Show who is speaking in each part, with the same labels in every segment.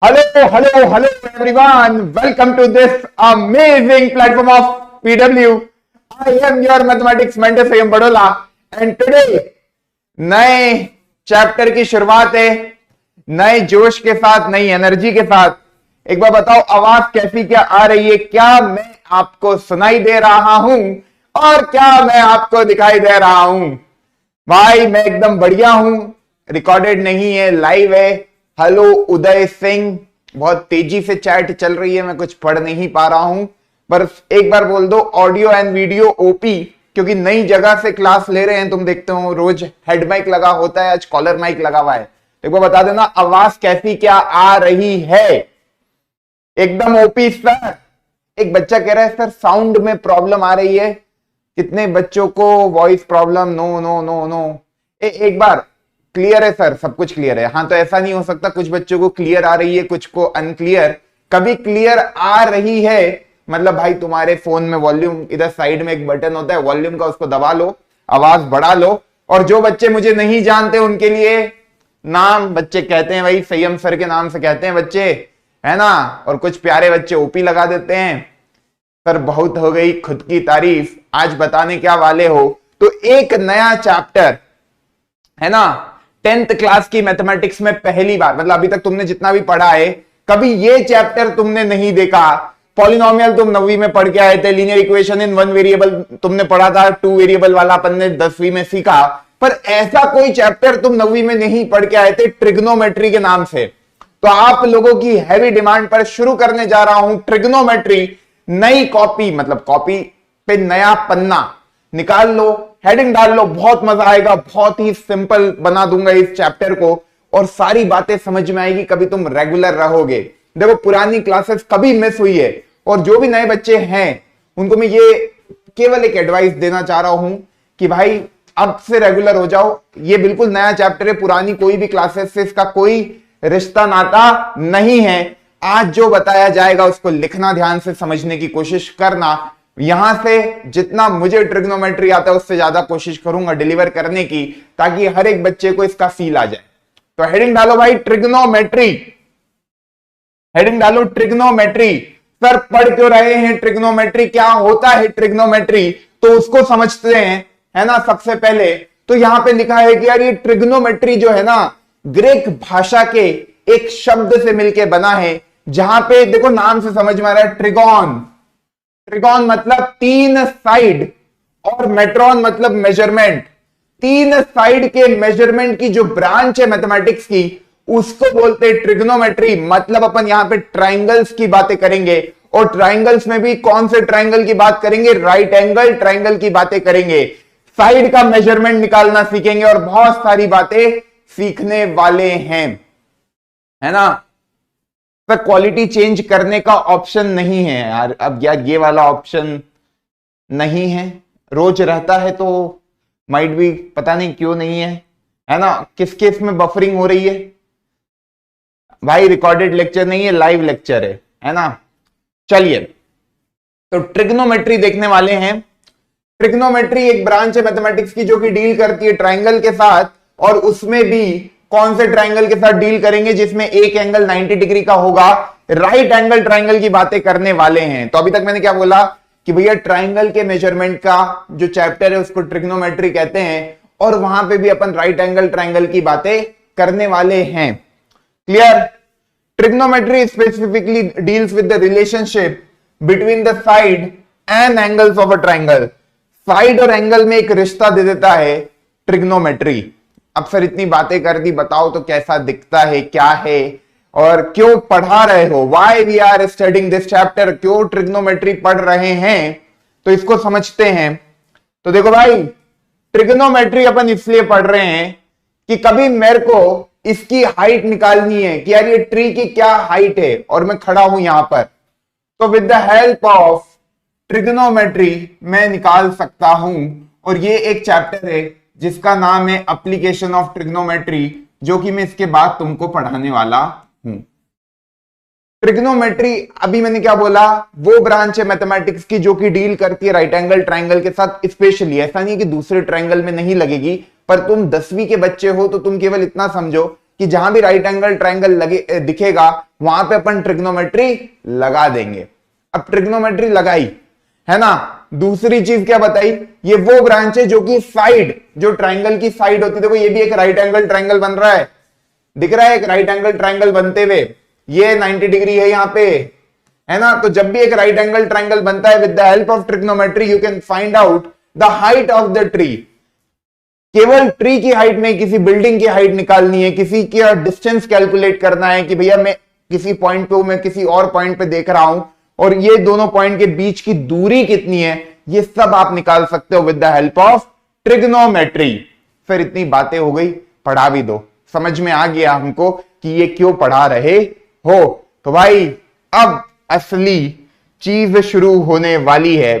Speaker 1: Hello everyone. Welcome to this amazing platform of PW. I am your mathematics mentor Sayam Badola and today नए chapter की शुरुआत है, नए जोश के साथ, नई एनर्जी के साथ। एक बार बताओ आवाज कैसी क्या आ रही है? क्या मैं आपको सुनाई दे रहा हूं और क्या मैं आपको दिखाई दे रहा हूं? भाई मैं एकदम बढ़िया हूं, रिकॉर्डेड नहीं है, लाइव है। हेलो उदय सिंह, बहुत तेजी से चैट चल रही है, मैं कुछ पढ़ नहीं पा रहा हूं, पर एक बार बोल दो ऑडियो एंड वीडियो ओपी, क्योंकि नई जगह से क्लास ले रहे हैं। तुम देखते हो रोज हेड माइक लगा होता है, आज कॉलर माइक लगा हुआ है। एक बार बता देना आवाज कैसी क्या आ रही है? एकदम ओपी सर। एक बच्चा कह रहा है सर साउंड में प्रॉब्लम आ रही है। कितने बच्चों को voice problem? No no no no. एक बार क्लियर है सर? सब कुछ क्लियर है? हाँ, तो ऐसा नहीं हो सकता कुछ बच्चों को क्लियर आ रही है, कुछ को अनक्लियर। कभी क्लियर आ रही है मतलब भाई तुम्हारे फोन में वॉल्यूम, इधर साइड में एक बटन होता है वॉल्यूम का, उसको दबा लो, आवाज बढ़ा लो। और जो बच्चे मुझे नहीं जानते उनके लिए नाम बच्चे कहते हैं भाई संयम सर के नाम से कहते हैं बच्चे, है ना। और कुछ प्यारे बच्चे ओपी लगा देते हैं। सर बहुत हो गई खुद की तारीफ, आज बताने क्या वाले हो? तो एक नया चैप्टर है ना, 10th क्लास की मैथमेटिक्स में पहली बार, मतलब अभी तक तुमने जितना भी पढ़ा है कभी ये चैप्टर तुमने नहीं देखा। पॉलिनोमियल तुम 9वीं में पढ़ के आए थे, लीनियर इक्वेशन इन 1 वेरिएबल तुमने पढ़ा था, 2 वेरिएबल वाला अपन ने 10वीं में सीखा, पर ऐसा कोई चैप्टर तुम 9वीं में नहीं पढ़ के आए थे ट्रिग्नोमेट्री के नाम से। तो आप लोगों की हैवी डिमांड पर शुरू करने जा रहा हूं ट्रिग्नोमेट्री। नई कॉपी, मतलब कॉपी पे नया पन्ना निकाल लो, हेडिंग डाल लो, बहुत मजा आएगा। बहुत ही सिंपल बना दूंगा इस चैप्टर को और सारी बातें समझ में आएगी, कभी तुम रेगुलर रहोगे। देखो पुरानी क्लासेस कभी मिस हुई है, और जो भी नए बच्चे हैं उनको मैं ये केवल एक एडवाइस देना चाह रहा हूं कि भाई अब से रेगुलर हो जाओ। ये बिल्कुल नया चैप्टर है, पुरानी कोई भी क्लासेस से इसका कोई रिश्ता नाता नहीं है। आज जो बताया जाएगा उसको लिखना, ध्यान से समझने की कोशिश करना। यहां से जितना मुझे ट्रिग्नोमेट्री आता है उससे ज्यादा कोशिश करूंगा डिलीवर करने की, ताकि हर एक बच्चे को इसका फील आ जाए। तो हेडिंग डालो भाई ट्रिग्नोमेट्री, हेडिंग डालो ट्रिग्नोमेट्री। सर पढ़ क्यों रहे हैं ट्रिग्नोमेट्री, क्या होता है ट्रिग्नोमेट्री, तो उसको समझते हैं, है ना। सबसे पहले तो यहां पे लिखा है कि यार ये ट्रिग्नोमेट्री जो है ना, ग्रीक भाषा के एक शब्द से मिलकर बना है, जहां पे देखो नाम से समझ में आ रहा है ट्रिगोन। ट्रिगोन मतलब 3 साइड और मेट्रॉन मतलब मेजरमेंट। 3 साइड के मेजरमेंट की जो ब्रांच है मैथमेटिक्स की, उसको बोलते हैं ट्रिग्नोमेट्री। मतलब अपन यहां पे ट्राइंगल्स की बातें करेंगे, और ट्राइंगल्स में भी कौन से ट्राइंगल की बात करेंगे? राइट एंगल ट्राइंगल की बातें करेंगे। साइड का मेजरमेंट निकालना सीखेंगे और बहुत सारी बातें सीखने वाले हैं, है ना। पर क्वालिटी चेंज करने का ऑप्शन नहीं है यार, अब यार ये वाला ऑप्शन नहीं है। रोज रहता है तो माइट भी, पता नहीं क्यों नहीं है ना। किस केस में बफरिंग हो रही है भाई? रिकॉर्डेड लेक्चर नहीं है, लाइव लेक्चर है ना। चलिए तो ट्रिग्नोमेट्री देखने वाले हैं। ट्रिग्नोमेट्री एक ब्रांच है मैथमेटिक्स की जो कि डील करती है ट्राइंगल के साथ, और उसमें भी कौन से ट्राइंगल के साथ डील करेंगे? जिसमें एक एंगल 90 डिग्री का होगा, राइट एंगल ट्राइंगल की बातें करने वाले हैं। तो अभी तक मैंने क्या बोला कि भैया ट्राइंगल के मेजरमेंट का जो चैप्टर है उसको ट्रिग्नोमेट्री कहते हैं, और वहां पे भी अपन राइट एंगल ट्राइंगल की बातें करने वाले हैं। Clear? Trigonometry specifically deals with the relationship between the side and angles of a triangle. Side और एंगल में एक रिश्ता दे देता है ट्रिग्नोमेट्री। अब सर इतनी बातें कर दी, बताओ तो कैसा दिखता है, क्या है और क्यों पढ़ा रहे हो? Why we are studying this chapter, क्यों ट्रिग्नोमेट्री पढ़ रहे हैं? तो इसको समझते हैं। तो देखो भाई, ट्रिग्नोमेट्री अपन इसलिए पढ़ रहे हैं कि कभी मेरे को इसकी हाइट निकालनी है कि यार ये ट्री की क्या हाइट है, और मैं खड़ा हूं यहां पर, तो with the help of trigonometry मैं निकाल सकता हूं। और ये एक चैप्टर है जिसका नाम है एप्लीकेशन ऑफ ट्रिग्नोमेट्री, जो कि मैं इसके बाद तुमको पढ़ाने वाला हूं। ट्रिग्नोमेट्री, अभी मैंने क्या बोला, वो ब्रांच है मैथमेटिक्स की जो कि डील करती है राइट एंगल ट्राइंगल के साथ स्पेशली। ऐसा नहीं कि दूसरे ट्राइंगल में नहीं लगेगी, पर तुम 10वीं के बच्चे हो तो तुम केवल इतना समझो कि जहां भी राइट एंगल ट्रायंगल लगे दिखेगा वहां पे अपन ट्रिग्नोमेट्री लगा देंगे। अब ट्रिग्नोमेट्री लगाई है ना, दूसरी चीज क्या बताई, ये वो ब्रांच है जो कि साइड, जो ट्रायंगल की साइड होती है। देखो ये भी एक राइट एंगल ट्रायंगल बन रहा है, दिख रहा है एक राइट एंगल ट्रायंगल बनते हुए, ये 90 डिग्री है यहां पे, है ना। तो जब भी एक राइट एंगल ट्रायंगल बनता है with the help of trigonometry you can find out the height of the tree. केवल ट्री की हाइट नहीं, किसी बिल्डिंग की हाइट निकालनी है, किसी का डिस्टेंस कैलकुलेट करना है कि भैया मैं किसी पॉइंट पे हूं, मैं किसी और पॉइंट पे देख रहा हूं और ये दोनों पॉइंट के बीच की दूरी कितनी है, ये सब आप निकाल सकते हो with the help of trigonometry. फिर इतनी बातें हो गई, पढ़ा भी दो, समझ में आ गया हमको कि ये क्यों पढ़ा रहे हो। तो भाई अब असली चीज शुरू होने वाली है।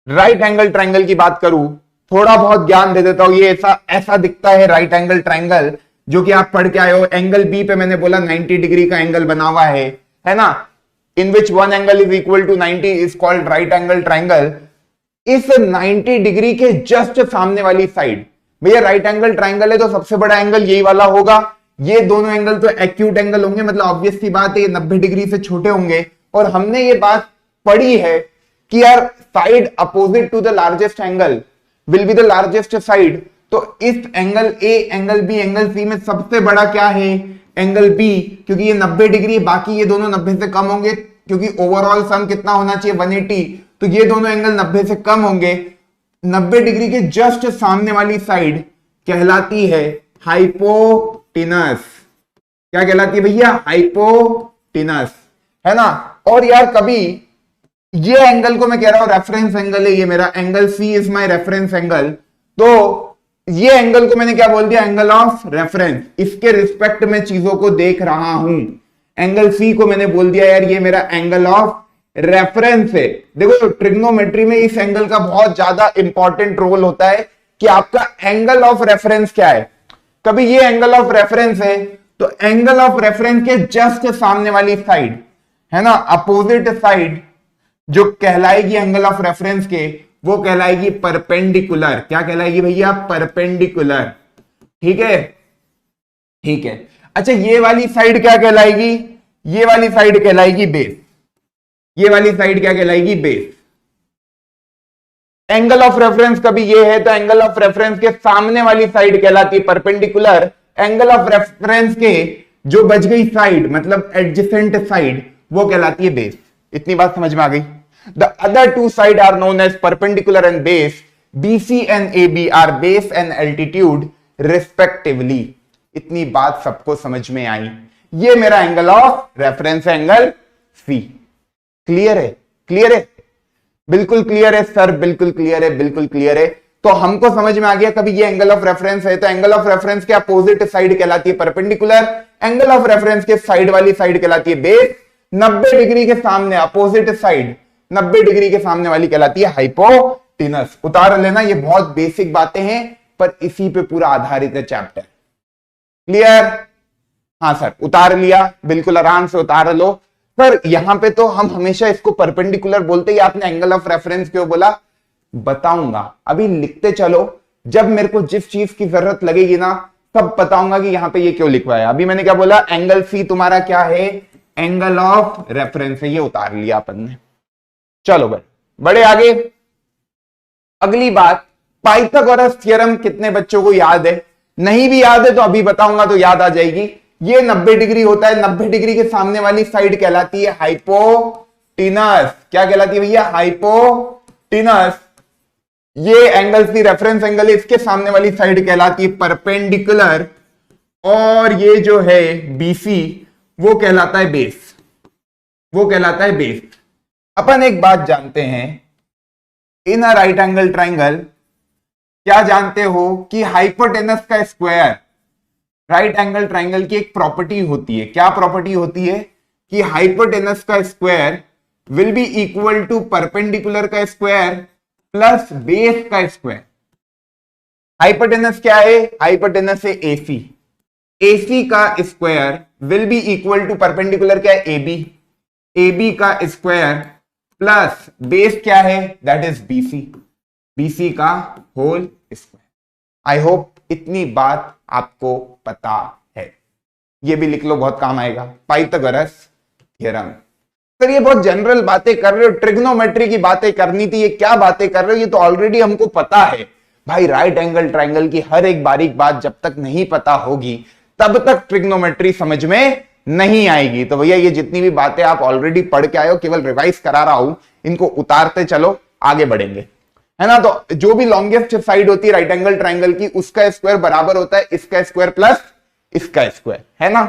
Speaker 1: राइट एंगल ट्रायंगल की बात करूं, थोड़ा बहुत ज्ञान दे देता हूं। ये ऐसा दिखता है राइट एंगल ट्रायंगल, जो कि आप पढ़ के आए हो। एंगल बी पे मैंने बोला 90 डिग्री का एंगल बना हुआ है ना, in which one angle is equal to 90 is called right angle triangle. इस 90 डिग्री के जस्ट सामने वाली साइड, भैया राइट एंगल ट्रायंगल है तो सबसे बड़ा एंगल यही वाला होगा। ये दोनों एंगल तो एक्यूट एंगल होंगे, मतलब ऑब्वियस सी बात है ये 90 डिग्री से छोटे होंगे। और हमने ये बात पढ़ी है कि यार side opposite to the largest angle will be the largest side. तो इस angle A, angle B, angle C में सबसे बड़ा क्या है, एंगल बी, क्योंकि ये 90 डिग्री है, बाकी ये दोनों 90 से कम होंगे, क्योंकि ओवरऑल सम कितना होना चाहिए 180, तो ये दोनों एंगल 90 से कम होंगे। 90 डिग्री के जस्ट सामने वाली साइड कहलाती है हाइपोटिनस। क्या कहलाती है भैया, हाइपोटिनस, है ना। और यार कभी ये एंगल को मैं कह रहा हूं रेफरेंस एंगल है, ये मेरा angle C is my reference angle, तो ये एंगल को मैंने क्या बोल दिया, एंगल ऑफ रेफरेंस। इसके रिस्पेक्ट में चीजों को देख रहा हूं। एंगल सी को मैंने बोल दिया यार ये मेरा एंगल ऑफ रेफरेंस है। देखो ट्रिग्नोमेट्री में इस एंगल का बहुत ज्यादा इंपॉर्टेंट रोल होता है कि आपका एंगल ऑफ रेफरेंस क्या है। कभी ये एंगल ऑफ रेफरेंस है तो एंगल ऑफ रेफरेंस के जस्ट सामने वाली साइड, है ना, अपोजिट साइड जो कहलाएगी एंगल ऑफ रेफरेंस के, वो कहलाएगी परपेंडिकुलर। क्या कहलाएगी भैया, परपेंडिकुलर। ठीक है, ठीक है। अच्छा ये वाली साइड क्या कहलाएगी, ये वाली साइड कहलाएगी बेस। ये वाली साइड क्या कहलाएगी, बेस। एंगल ऑफ रेफरेंस कभी ये है तो एंगल ऑफ रेफरेंस के सामने वाली साइड कहलाती है परपेंडिकुलर। एंगल ऑफ रेफरेंस के जो बच गई साइड, मतलब एडजेसेंट साइड, वो कहलाती है बेस। इतनी बात समझ में आ गई। The other two sides are known as perpendicular and base. BC and AB are base and altitude respectively. इतनी बात सबको समझ में आई। ये मेरा angle of reference angle C। Clear है, क्लियर है, बिल्कुल क्लियर है सर, बिल्कुल क्लियर है, बिल्कुल क्लियर है। तो हमको समझ में आ गया कभी ये एंगल ऑफ रेफरेंस है तो एंगल ऑफ रेफरेंस के अपोजिट साइड कहलाती है परपेंडिकुलर, एंगल ऑफ रेफरेंस के साइड वाली साइड कहलाती है बेस। 90 डिग्री के सामने अपोजिट साइड 90 डिग्री के सामने वाली कहलाती है हाइपोटिनस। उतार लेना, ये बहुत बेसिक बातें हैं पर इसी पे पूरा आधारित है चैप्टर। क्लियर, हाँ सर उतार लिया, बिल्कुल आराम से उतार लो सर। यहां पे तो हम हमेशा इसको परपेंडिकुलर बोलते हैं, आपने एंगल ऑफ रेफरेंस क्यों बोला बताऊंगा, अभी लिखते चलो। जब मेरे को जिस चीज की जरूरत लगेगी ना तब बताऊंगा कि यहां पे ये क्यों लिखवाया। अभी मैंने क्या बोला, एंगल सी तुम्हारा क्या है, एंगल ऑफ रेफरेंस है, ये उतार लिया अपन ने। चलो भाई बड़े आगे। अगली बात, पाइथागोरस थ्योरम कितने बच्चों को याद है, नहीं भी याद है तो अभी बताऊंगा तो याद आ जाएगी। ये 90 डिग्री होता है, 90 डिग्री के सामने वाली साइड कहलाती है हाइपोटिनस। क्या कहलाती है भैया, हाइपोटिनस। ये एंगल सी रेफरेंस एंगल है, इसके सामने वाली साइड कहलाती है परपेंडिकुलर, और ये जो है बीसी वो कहलाता है बेस, वो कहलाता है बेस। अपन एक बात जानते हैं, इन अ राइट एंगल ट्राइंगल क्या जानते हो कि हाइपोटेनस का स्क्वायर राइट एंगल ट्राइंगल की एक प्रॉपर्टी होती है। क्या प्रॉपर्टी होती है कि हाइपोटेनस का square will be equal to perpendicular का स्क्वायर प्लस बेस का स्क्वायर। हाइपोटेनस क्या है, हाइपोटेनस है एसी, एसी का square will be equal to perpendicular क्या है, एबी, एबी का स्क्वायर प्लस बेस क्या है, दैट इज बीसी, बीसी का होल स्क्वायर। आई होप इतनी बात आपको पता है। ये भी लिख लो, बहुत काम आएगा, पाइथागोरस थ्योरम। सर ये बहुत जनरल बातें कर रहे हो, ट्रिग्नोमेट्री की बातें करनी थी, ये क्या बातें कर रहे हो, ये तो ऑलरेडी हमको पता है। भाई राइट एंगल ट्रायंगल की हर एक बारीक बात जब तक नहीं पता होगी तब तक ट्रिग्नोमेट्री समझ में नहीं आएगी। तो भैया ये जितनी भी बातें आप ऑलरेडी पढ़ के आए हो, केवल रिवाइज करा रहा हूं, इनको उतारते चलो, आगे बढ़ेंगे, है ना। तो जो भी लॉन्गेस्ट साइड होती है राइट एंगल ट्रायंगल की, उसका स्क्वायर बराबर होता है इसका स्क्वायर प्लस इसका स्क्वायर, है ना।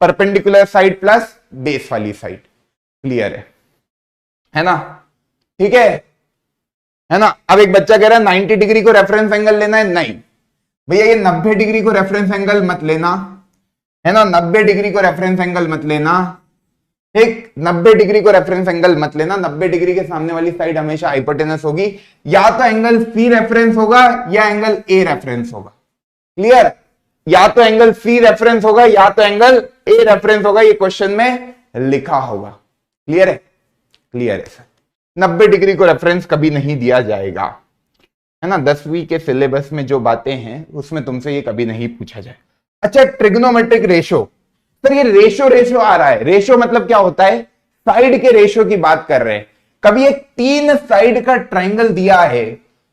Speaker 1: परपेंडिकुलर साइड प्लस बेस वाली साइड, क्लियर है ना, ठीक है ना। अब एक बच्चा कह रहा है 90 डिग्री को रेफरेंस एंगल लेना है, नहीं भैया ये 90 डिग्री को रेफरेंस एंगल मत लेना, है ना। 90 डिग्री को रेफरेंस एंगल मत लेना, ठीक, 90 डिग्री को रेफरेंस एंगल मत लेना। 90 डिग्री के सामने वाली साइड हमेशा हाइपोटेनस होगी, या तो एंगल सी रेफरेंस होगा या एंगल ए रेफरेंस होगा, क्लियर। या तो एंगल सी रेफरेंस होगा या तो एंगल ए रेफरेंस होगा, ये क्वेश्चन में लिखा होगा, क्लियर है, क्लियर है सर। 90 डिग्री को रेफरेंस कभी नहीं दिया जाएगा, है ना। 10वीं के सिलेबस में जो बातें हैं उसमें तुमसे ये कभी नहीं पूछा जाए। अच्छा, ट्रिग्नोमेट्रिक रेशो, सर ये रेशो आ रहा है, रेशो मतलब क्या होता है, साइड के रेशो की बात कर रहे हैं। कभी एक 3 साइड का ट्राइंगल दिया है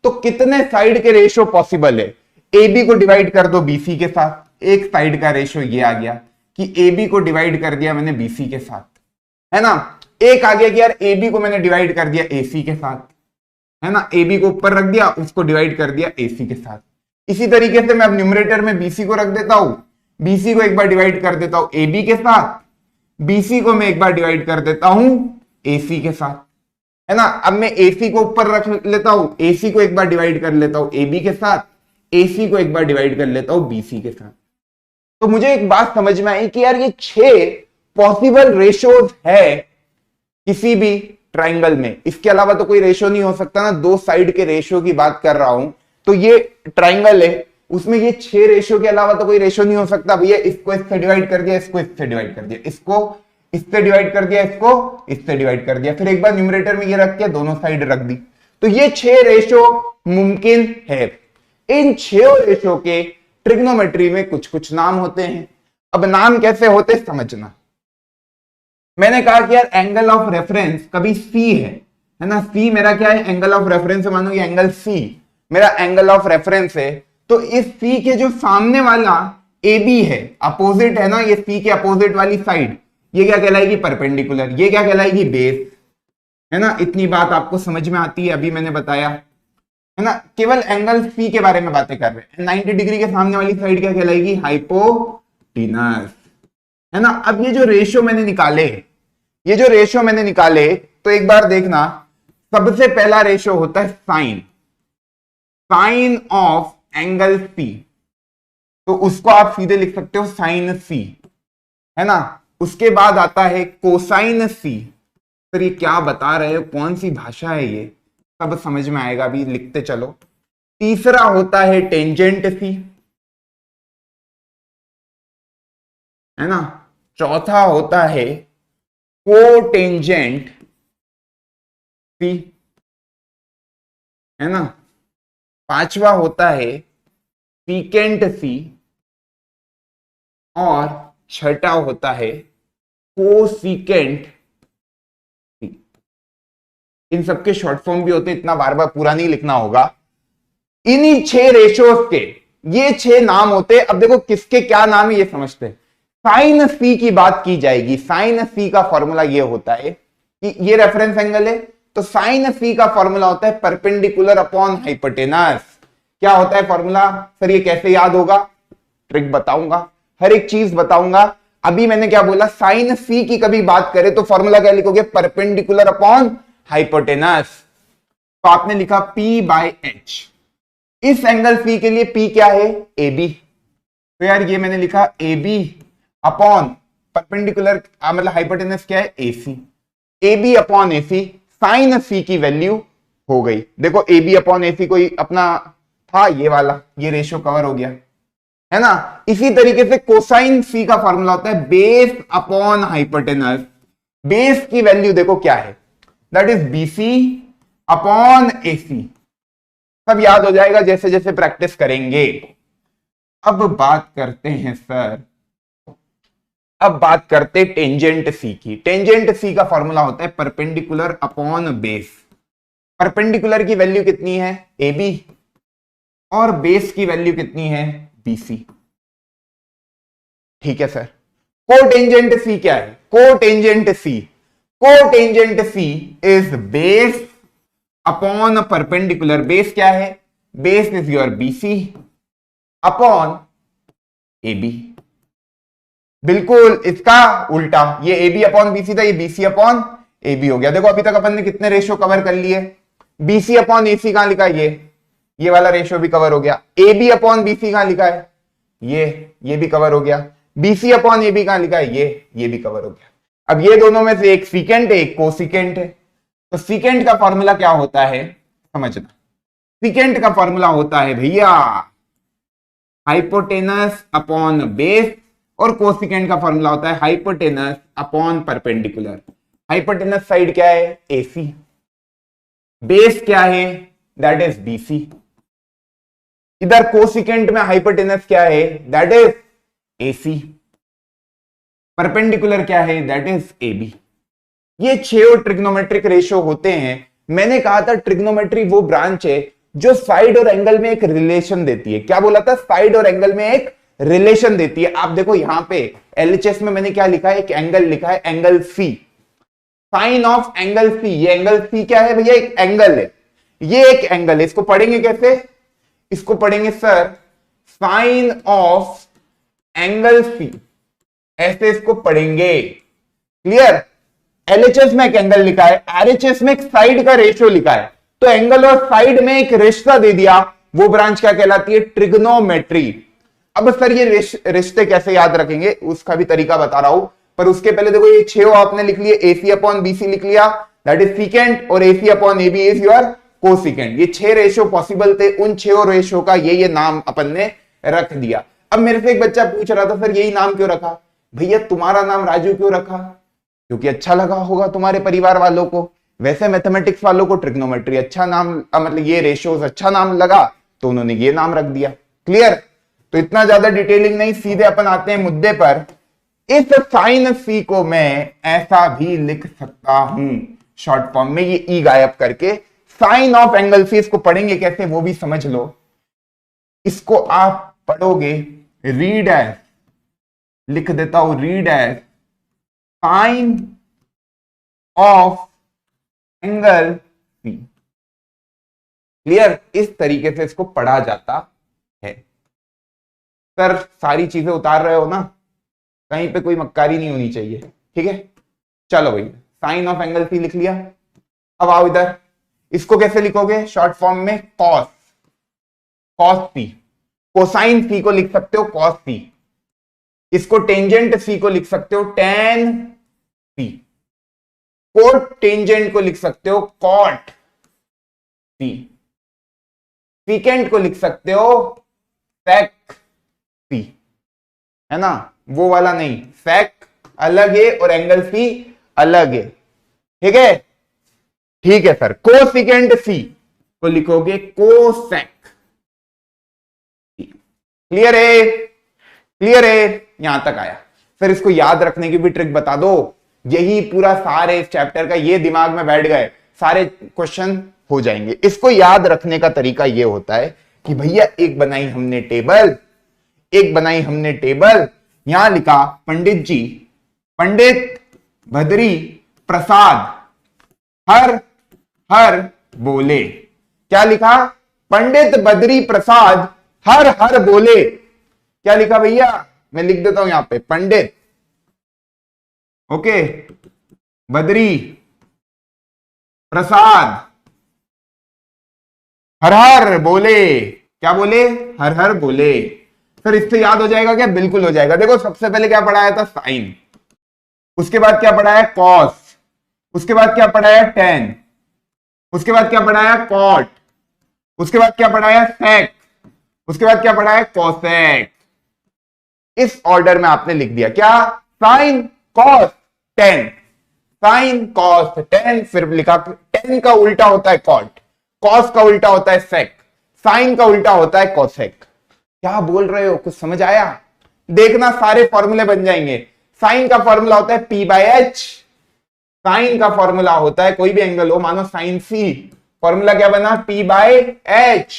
Speaker 1: तो कितने साइड के रेशो पॉसिबल है। ए बी को डिवाइड कर दो बीसी के साथ, एक साइड का रेशो ये आ गया कि ए बी को डिवाइड कर दिया मैंने बीसी के साथ, है ना। एक आ गया कि यार ए बी को मैंने डिवाइड कर दिया एसी के साथ, है ना। ए बी को ऊपर रख दिया, उसको डिवाइड कर दिया एसी के साथ। इसी तरीके से मैं अब न्यूमरेटर में बीसी को रख देता हूं, बीसी को एक बार डिवाइड कर देता हूं ए बी के साथ, बीसी को मैं एक बार डिवाइड कर देता हूं एसी के साथ, है ना। अब मैं एसी को ऊपर रख लेता हूं, एसी को एक बार डिवाइड कर लेता हूं ए बी के साथ, एसी को एक बार डिवाइड कर लेता हूं बीसी के साथ। तो मुझे एक बात समझ में आई कि यार ये 6 पॉसिबल रेशोज है किसी भी ट्राइंगल में, इसके अलावा तो कोई रेशो नहीं हो सकता ना। 2 साइड के रेशो की बात कर रहा हूं, तो ये ट्राइंगल है, उसमें ये 6 रेशो के अलावा तो कोई रेशो नहीं हो सकता। भैया इसको इससे डिवाइड कर दिया, इसको इससे डिवाइड कर दिया, इसको इससे डिवाइड कर दिया, इसको इससे डिवाइड कर दिया, फिर एक बार न्यूमरेटर में ये रख के दोनों साइड रख दी, तो ये 6 रेशो मुमकिन है। इन 6 रेशो के ट्रिग्नोमेट्री में कुछ कुछ नाम होते हैं। अब नाम कैसे होते समझना। मैंने कहा कि यार एंगल ऑफ रेफरेंस कभी सी है ना, सी मेरा क्या है, एंगल ऑफ रेफरेंस है, मानो ये एंगल सी मेरा एंगल ऑफ रेफरेंस है। तो इस सी के जो सामने वाला ए बी है, अपोजिट है ना, ये सी के अपोजिट वाली साइड, ये क्या कहलाएगी, परपेंडिकुलर, ये क्या कहलाएगी, बेस, है ना। इतनी बात आपको समझ में आती है, अभी मैंने बताया, है ना। केवल एंगल सी के बारे में बातें कर रहे हैं। 90 डिग्री के सामने वाली साइड क्या कहलाएगी, हाइपोटेनस, है ना। अब ये जो रेशो मैंने निकाले, तो एक बार देखना, सबसे पहला रेशो होता है साइन ऑफ एंगल सी, तो उसको आप सीधे लिख सकते हो साइन सी, है ना। उसके बाद आता है कोसाइन सी, सर ये क्या बता रहे हो, कौन सी भाषा है ये, सब समझ में आएगा, अभी लिखते चलो। तीसरा होता है टेंजेंट सी, है ना। चौथा होता है कोटेंजेंट सी, है ना। पांचवा होता है सीकेंट सी, और छठा होता है कोसीकेंट सी। इन सबके शॉर्ट फॉर्म भी होते, इतना बार बार पूरा नहीं लिखना होगा। इन्हीं 6 रेशोज के ये 6 नाम होते। अब देखो किसके क्या नाम है ये समझते हैं। साइन सी की बात की जाएगी, साइन सी का फॉर्मूला ये होता है कि ये रेफरेंस एंगल है, तो साइन सी का फॉर्मूला होता है परपेंडिकुलर अपॉन हाइपोटेनस। क्या होता है फॉर्मूला, सर ये कैसे याद होगा, ट्रिक बताऊंगा, हर एक चीज बताऊंगा। अभी मैंने क्या बोला, साइन सी की कभी बात करें तो फॉर्मूला क्या लिखोगे, परपेंडिकुलर अपॉन हाइपोटेनस। तो आपने लिखा P/H। इस एंगल सी के लिए P क्या है, AB, तो यार ये मैंने लिखा AB अपॉन परपेंडिकुलर मतलब हाइपोटेनस क्या है, AC, AB upon AC। Sine C की वैल्यू हो गई, देखो AB अपॉन AC कोई अपना था ये वाला, ये रेशियो कवर हो गया, है ना। इसी तरीके से कोसाइन सी का फॉर्मूला होता है बेस अपॉन हाइपोटेनस। बेस की वैल्यू देखो क्या है, that is BC upon AC। सब याद हो जाएगा जैसे जैसे प्रैक्टिस करेंगे। अब बात करते हैं सर, अब बात करते टेंजेंट सी की। टेंजेंट सी का फॉर्मूला होता है परपेंडिकुलर अपॉन बेस। परपेंडिकुलर की वैल्यू कितनी है ए बी, और बेस की वैल्यू कितनी है बी सी। ठीक है सर। कोटेंजेंट सी क्या है? Cotangent C, cotangent C is base upon perpendicular. Base क्या है? Base is your BC upon A B. बिल्कुल इसका उल्टा, ये ए बी अपॉन बीसी था, ये बीसी अपॉन ए बी हो गया। देखो अभी तक अपन ने कितने रेशियो कवर कर लिए? बीसी अपॉन एसी कहां लिखा है? ये वाला रेशियो भी कवर हो गया। ए बी अपॉन बीसी कहां लिखा है? ये भी कवर हो गया। बीसी अपॉन ए बी कहां लिखा है? ये भी कवर हो गया। अब ये दोनों में से एक सीकेंट है, एक कोसिकेंट है। तो सीकेंट का फॉर्मूला क्या होता है समझना। सीकेंट का फॉर्मूला होता है भैया हाइपोटेनस अपॉन बेस, और कोसिकेंट का फॉर्मूला होता है hypotenuse upon perpendicular. Hypotenuse side क्या है? एसी। बेस क्या है? That is BC. इधर कोसिकेंट में हाइपोटेनस क्या है? That is AC. परपेंडिकुलर क्या है? That is AB. ये 6 ट्रिग्नोमेट्रिक रेशियो होते हैं। मैंने कहा था ट्रिग्नोमेट्री वो ब्रांच है जो साइड और एंगल में एक रिलेशन देती है। क्या बोला था? साइड और एंगल में एक रिलेशन देती है। आप देखो यहां पे एलएचएस में मैंने क्या लिखा है? एक एंगल लिखा है, angle C. Sine of angle C. ये एंगल सी क्या है भैया? एक एंगल है। ये एक एंगल है। इसको पढ़ेंगे कैसे? इसको पढ़ेंगे sir sine of angle C, ऐसे इसको पढ़ेंगे। क्लियर? एलएचएस में एक एंगल लिखा है, आरएचएस में एक साइड का रेशियो लिखा है। तो एंगल और साइड में एक रिश्ता दे दिया, वो ब्रांच क्या कहलाती है? ट्रिग्नोमेट्री। अब सर ये रिश्ते कैसे याद रखेंगे उसका भी तरीका बता रहा हूं, पर उसके पहले देखो ये 6 आपने लिख लिए, एसी अपॉन बीसी लिख लिया, दैट इज सीकेंट, और AC upon AB is your cosecant. ये 6 रेशियो पॉसिबल थे, उन 6 रेशियो का ये नाम अपन ने रख दिया। अब मेरे से एक बच्चा पूछ रहा था सर यही नाम क्यों रखा? भैया तुम्हारा नाम राजू क्यों रखा? क्योंकि अच्छा लगा होगा तुम्हारे परिवार वालों को। वैसे मैथमेटिक्स वालों को ट्रिग्नोमेट्री अच्छा नाम, मतलब ये रेशियोज अच्छा नाम लगा, तो उन्होंने ये नाम रख दिया। क्लियर? तो इतना ज्यादा डिटेलिंग नहीं, सीधे अपन आते हैं मुद्दे पर। इस साइन सी को मैं ऐसा भी लिख सकता हूं शॉर्ट फॉर्म में, ये ई गायब करके। साइन ऑफ एंगल सी, इसको पढ़ेंगे कैसे वो भी समझ लो। इसको आप पढ़ोगे रीड एज, लिख देता हूं read as sine of angle C. Clear? इस तरीके से इसको पढ़ा जाता है। सर सारी चीजें उतार रहे हो ना, कहीं पे कोई मक्कारी नहीं होनी चाहिए। ठीक है, चलो भैया साइन ऑफ एंगल सी लिख लिया। अब आओ इधर, इसको कैसे लिखोगे शॉर्ट फॉर्म में? कॉस, कॉस सी। कोसाइन सी को लिख सकते हो कॉस सी। इसको टेंजेंट सी को लिख सकते हो टेन सी। कोट टेंजेंट को लिख सकते हो कॉट सी। सीकेंट को लिख सकते हो सेक सी, है ना? वो वाला नहीं, सेक अलग है और एंगल सी अलग है। ठीक है? ठीक है सर। कोसिकेंट सी को लिखोगे कोसेक। क्लियर है? क्लियर है? यहां तक आया। फिर इसको याद रखने की भी ट्रिक बता दो। यही पूरा सारे इस चैप्टर का, ये दिमाग में बैठ गए, सारे क्वेश्चन हो जाएंगे। इसको याद रखने का तरीका ये होता है कि भैया एक बनाई हमने टेबल, एक बनाई हमने टेबल, यहां लिखा पंडित जी, पंडित बद्री प्रसाद हर हर बोले। क्या लिखा? पंडित बद्री प्रसाद हर हर बोले। क्या लिखा भैया? मैं लिख देता हूं यहां पे, पंडित ओके बद्री प्रसाद हर हर बोले। क्या बोले? हर हर बोले। फिर इससे याद हो जाएगा क्या? बिल्कुल हो जाएगा। देखो सबसे पहले क्या पढ़ाया था? साइन। उसके बाद क्या पढ़ाया? कॉस। उसके बाद क्या पढ़ाया? टेन। उसके बाद क्या पढ़ाया? कॉट। उसके बाद क्या पढ़ाया? सेक। उसके बाद क्या पढ़ाया? कोसेक। इस ऑर्डर में आपने लिख दिया। क्या? Sine cos tan, sine cos tan. फिर लिखा टेन का उल्टा होता है कॉट, कॉस का उल्टा होता है सेक, साइन का उल्टा होता है कोसेक। क्या बोल रहे हो, कुछ समझ आया? देखना सारे फॉर्मूले बन जाएंगे। साइन का फॉर्मूला होता है P बाई एच। साइन का फॉर्मूला होता है कोई भी एंगल हो, मानो साइन सी, फॉर्मूला क्या बना P by H.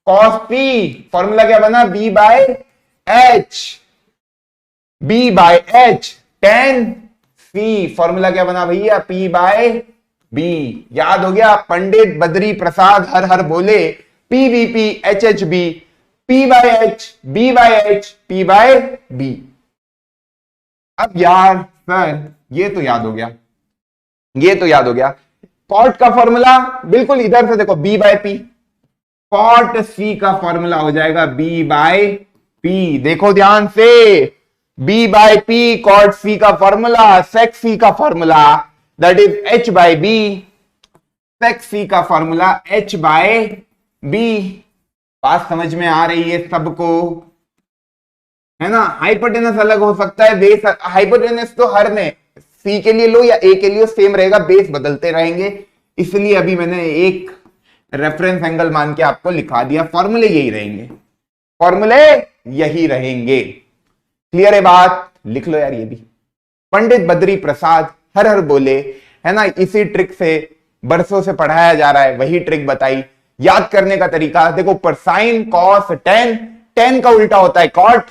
Speaker 1: Cos P formula क्या बना B by H. B by H. Ten C formula क्या बना भैया P बाई B। याद हो गया? पंडित बद्री प्रसाद हर हर बोले, PVP HHB, P by H, B by H, P by B। अब यार सर ये तो याद हो गया, ये तो याद हो गया। कॉट का फॉर्मूला बिल्कुल इधर से देखो B by P। Cot C का फॉर्मूला हो जाएगा B बाई P। देखो ध्यान से, B by P cot C का फॉर्मूला, सेक C का formula that is H by B। Sec C का फॉर्मूला H बाई B। बात समझ में आ रही है सबको? है ना? हाइपोटेनस अलग हो सकता है, बेस हाइपोटेनस तो हर में C के लिए लो या A के लिए सेम रहेगा, बेस बदलते रहेंगे, इसलिए अभी मैंने एक रेफरेंस एंगल मान के आपको लिखा दिया। फॉर्मूले यही रहेंगे, फॉर्मूले यही रहेंगे। क्लियर है बात? लिख लो यार ये भी। पंडित बद्री प्रसाद हर हर बोले, है ना? इसी ट्रिक से बरसों से पढ़ाया जा रहा है, वही ट्रिक बताई। याद करने का तरीका देखो, ऊपर साइन कॉस टेन, टेन का उल्टा होता है कॉट,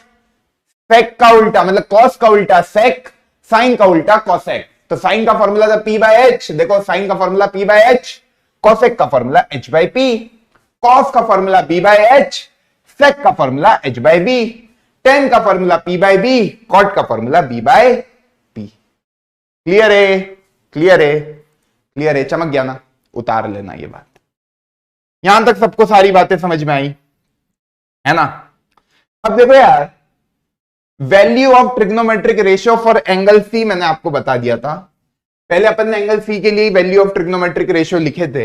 Speaker 1: सेक का उल्टा मतलब कॉस का उल्टा सेक, साइन का उल्टा कॉसेक। तो साइन का फॉर्मूला था P बाई एच, देखो साइन का formula P by H, cosec का formula H by P, cos का formula B by H, sec का formula H by B, tan का formula P by B, cot का formula B by P। Clear है? Clear है? Clear है? चमक गया ना? उतार लेना ये बात। यहां तक सबको सारी बातें समझ में आई, है ना? अब देखो यार, value of trigonometric ratio for angle C मैंने आपको बता दिया था। पहले अपन ने एंगल सी के लिए वैल्यू ऑफ ट्रिग्नोमेट्रिक रेशियो लिखे थे।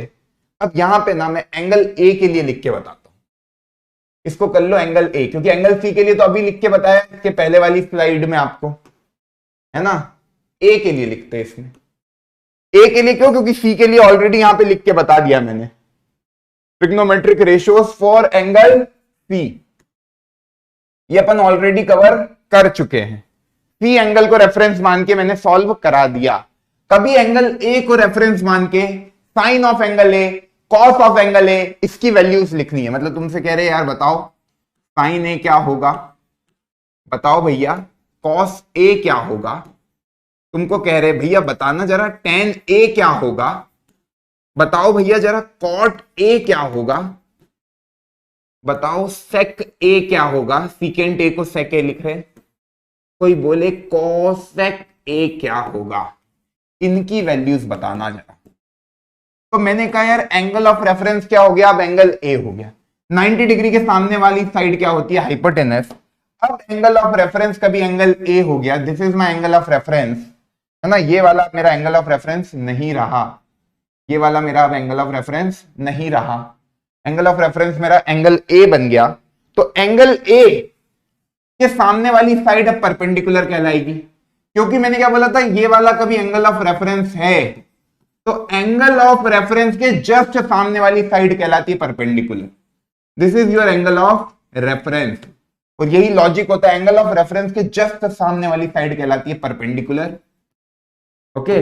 Speaker 1: अब यहां पे ना मैं एंगल ए के लिए लिख के बताता हूं। इसको कर लो एंगल ए, क्योंकि एंगल सी के लिए तो अभी लिख के बताया इसके पहले वाली स्लाइड में आपको, है ना? ए के लिए लिखते हैं इसमें। ए के लिए क्यों? क्योंकि सी के लिए ऑलरेडी यहां पे लिख के बता दिया मैंने, trigonometric ratios for angle C, ये अपन ऑलरेडी कवर कर चुके हैं। सी एंगल को रेफरेंस मान के मैंने सॉल्व करा दिया। कभी एंगल ए को रेफरेंस मान के sine of angle A, cos of angle A, इसकी वैल्यूज लिखनी है। मतलब तुमसे कह रहे यार बताओ साइन ए क्या होगा, बताओ भैया कॉस ए क्या होगा, तुमको कह रहे भैया बताना जरा टेन ए क्या होगा, बताओ भैया जरा कॉट ए क्या होगा, बताओ सेक ए क्या होगा, सीकेंट ए को सेक ए लिख रहे, कोई बोले कोसेक ए क्या होगा, इनकी वैल्यूज बताना जरा। तो मैंने कहा यार एंगल ऑफ रेफरेंस क्या हो गया, अब एंगल ए हो गया। 90 डिग्री के सामने वाली साइड क्या होती है, हाइपोटेनस। अब एंगल ऑफ रेफरेंस कभी एंगल ए हो गया, this is my angle of reference, है ना? ये वाला मेरा एंगल ऑफ रेफरेंस नहीं रहा, ये वाला मेरा अब एंगल ऑफ रेफरेंस नहीं रहा, एंगल ऑफ रेफरेंस मेरा एंगल ए बन गया। तो एंगल ए के सामने वाली साइड अब परपेंडिकुलर कहलाएगी, क्योंकि मैंने क्या बोला था, ये वाला कभी एंगल ऑफ रेफरेंस है तो एंगल ऑफ रेफरेंस के जस्ट सामने वाली साइड कहलाती है perpendicular. This is your angle of reference, और यही लॉजिक होता है, एंगल ऑफ रेफरेंस के जस्ट सामने वाली साइड कहलाती है परपेंडिकुलर, ओके।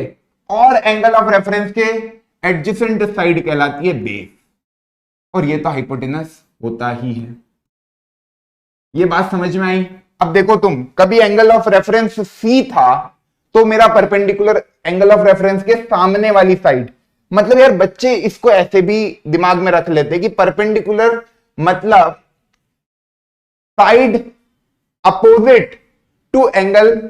Speaker 1: और एंगल ऑफ रेफरेंस के एडजेसेंट साइड कहलाती है बेस, और ये तो हाइपोटेनस होता ही है। ये बात समझ में आई? अब देखो तुम, कभी एंगल ऑफ रेफरेंस सी था तो मेरा परपेंडिकुलर एंगल ऑफ रेफरेंस के सामने वाली साइड, मतलब यार बच्चे इसको ऐसे भी दिमाग में रख लेते कि परपेंडिकुलर मतलब साइड अपोजिट टू एंगल,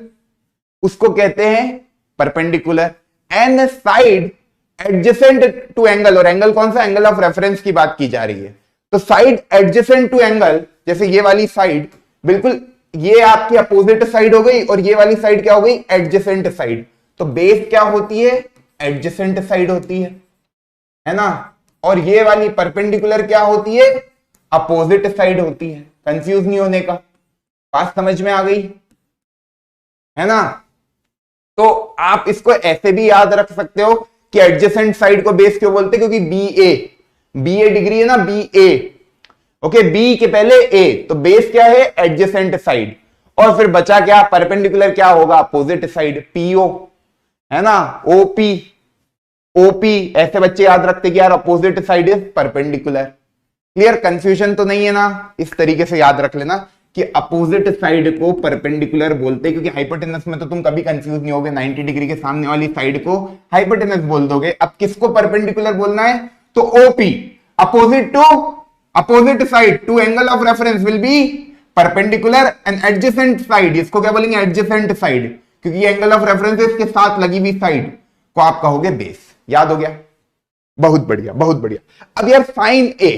Speaker 1: उसको कहते हैं perpendicular, and side adjacent to angle, और एंगल कौन सा, एंगल ऑफ रेफरेंस की बात की जा रही है। तो साइड एडजेसेंट टू एंगल, जैसे ये वाली साइड बिल्कुल ये आपकी अपोजिट साइड हो गई, और ये वाली साइड क्या हो गई, एडजेसेंट साइड। तो बेस क्या होती है, एडजेसेंट साइड होती है ना? और ये वाली परपेंडिकुलर क्या होती है, अपोजिट साइड होती है। कंफ्यूज नहीं होने का, बात समझ में आ गई, है ना? तो आप इसको ऐसे भी याद रख सकते हो कि एडजेसेंट साइड को बेस क्यों बोलते हैं, क्योंकि बी ए डिग्री है ना, बी ए, ओके, बी के पहले ए, तो बेस क्या है, एडजेसेंट साइड, और फिर बचा क्या, परपेंडिकुलर क्या होगा, अपोजिट साइड, पीओ, है ना, ओपी, ओपी, ऐसे बच्चे याद रखते कि यार opposite side is perpendicular. Clear, confusion तो नहीं है ना, इस तरीके से याद रख लेना कि अपोजिट साइड को परपेंडिकुलर बोलते हैं, क्योंकि हाइपोटेनस में तो तुम कभी कंफ्यूज नहीं होगे, 90 डिग्री के सामने वाली साइड को हाइपोटेनस बोल दोगे। अब किसको परपेंडिकुलर बोलना है, तो OP, opposite side to angle of reference will be perpendicular, and adjacent side, इसको क्या बोलेंगे, एडजेसेंट साइड, क्योंकि एंगल ऑफ रेफरेंस के साथ लगी हुई साइड को आप कहोगे बेस। याद हो गया, बहुत बढ़िया बहुत बढ़िया। अब यार साइन ए,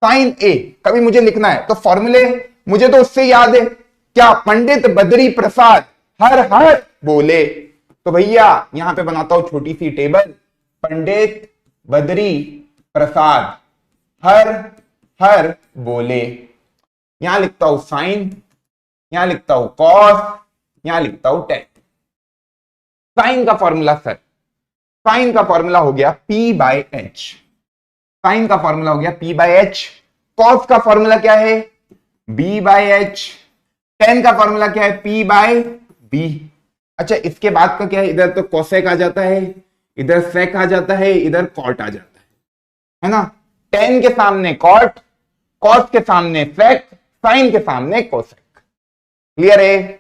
Speaker 1: साइन ए कभी मुझे लिखना है तो फॉर्मूले मुझे तो उससे याद है, क्या, पंडित बद्री प्रसाद हर हर बोले, तो भैया यहां पे बनाता हूं छोटी सी टेबल, पंडित बद्री प्रसाद हर हर बोले, यहां लिखता हूं साइन, यहां लिखता हूं कॉस, यहां लिखता हूं टेन। साइन का फॉर्मूला सर, साइन का फॉर्मूला हो गया P बाय एच, साइन का फॉर्मूला हो गया P बाय एच, कॉस का फॉर्मूला क्या है, B बाय एच, टेन का फॉर्मूला क्या है, P बाय बी। अच्छा, इसके बाद का क्या है, इधर तो कोसेक आ जाता है, इधर सेक आ जाता है, इधर कॉट आ जाता है ना, टेन के सामने कॉट, कॉस के सामने सेक, साइन के सामने कोसेक। क्लियर है,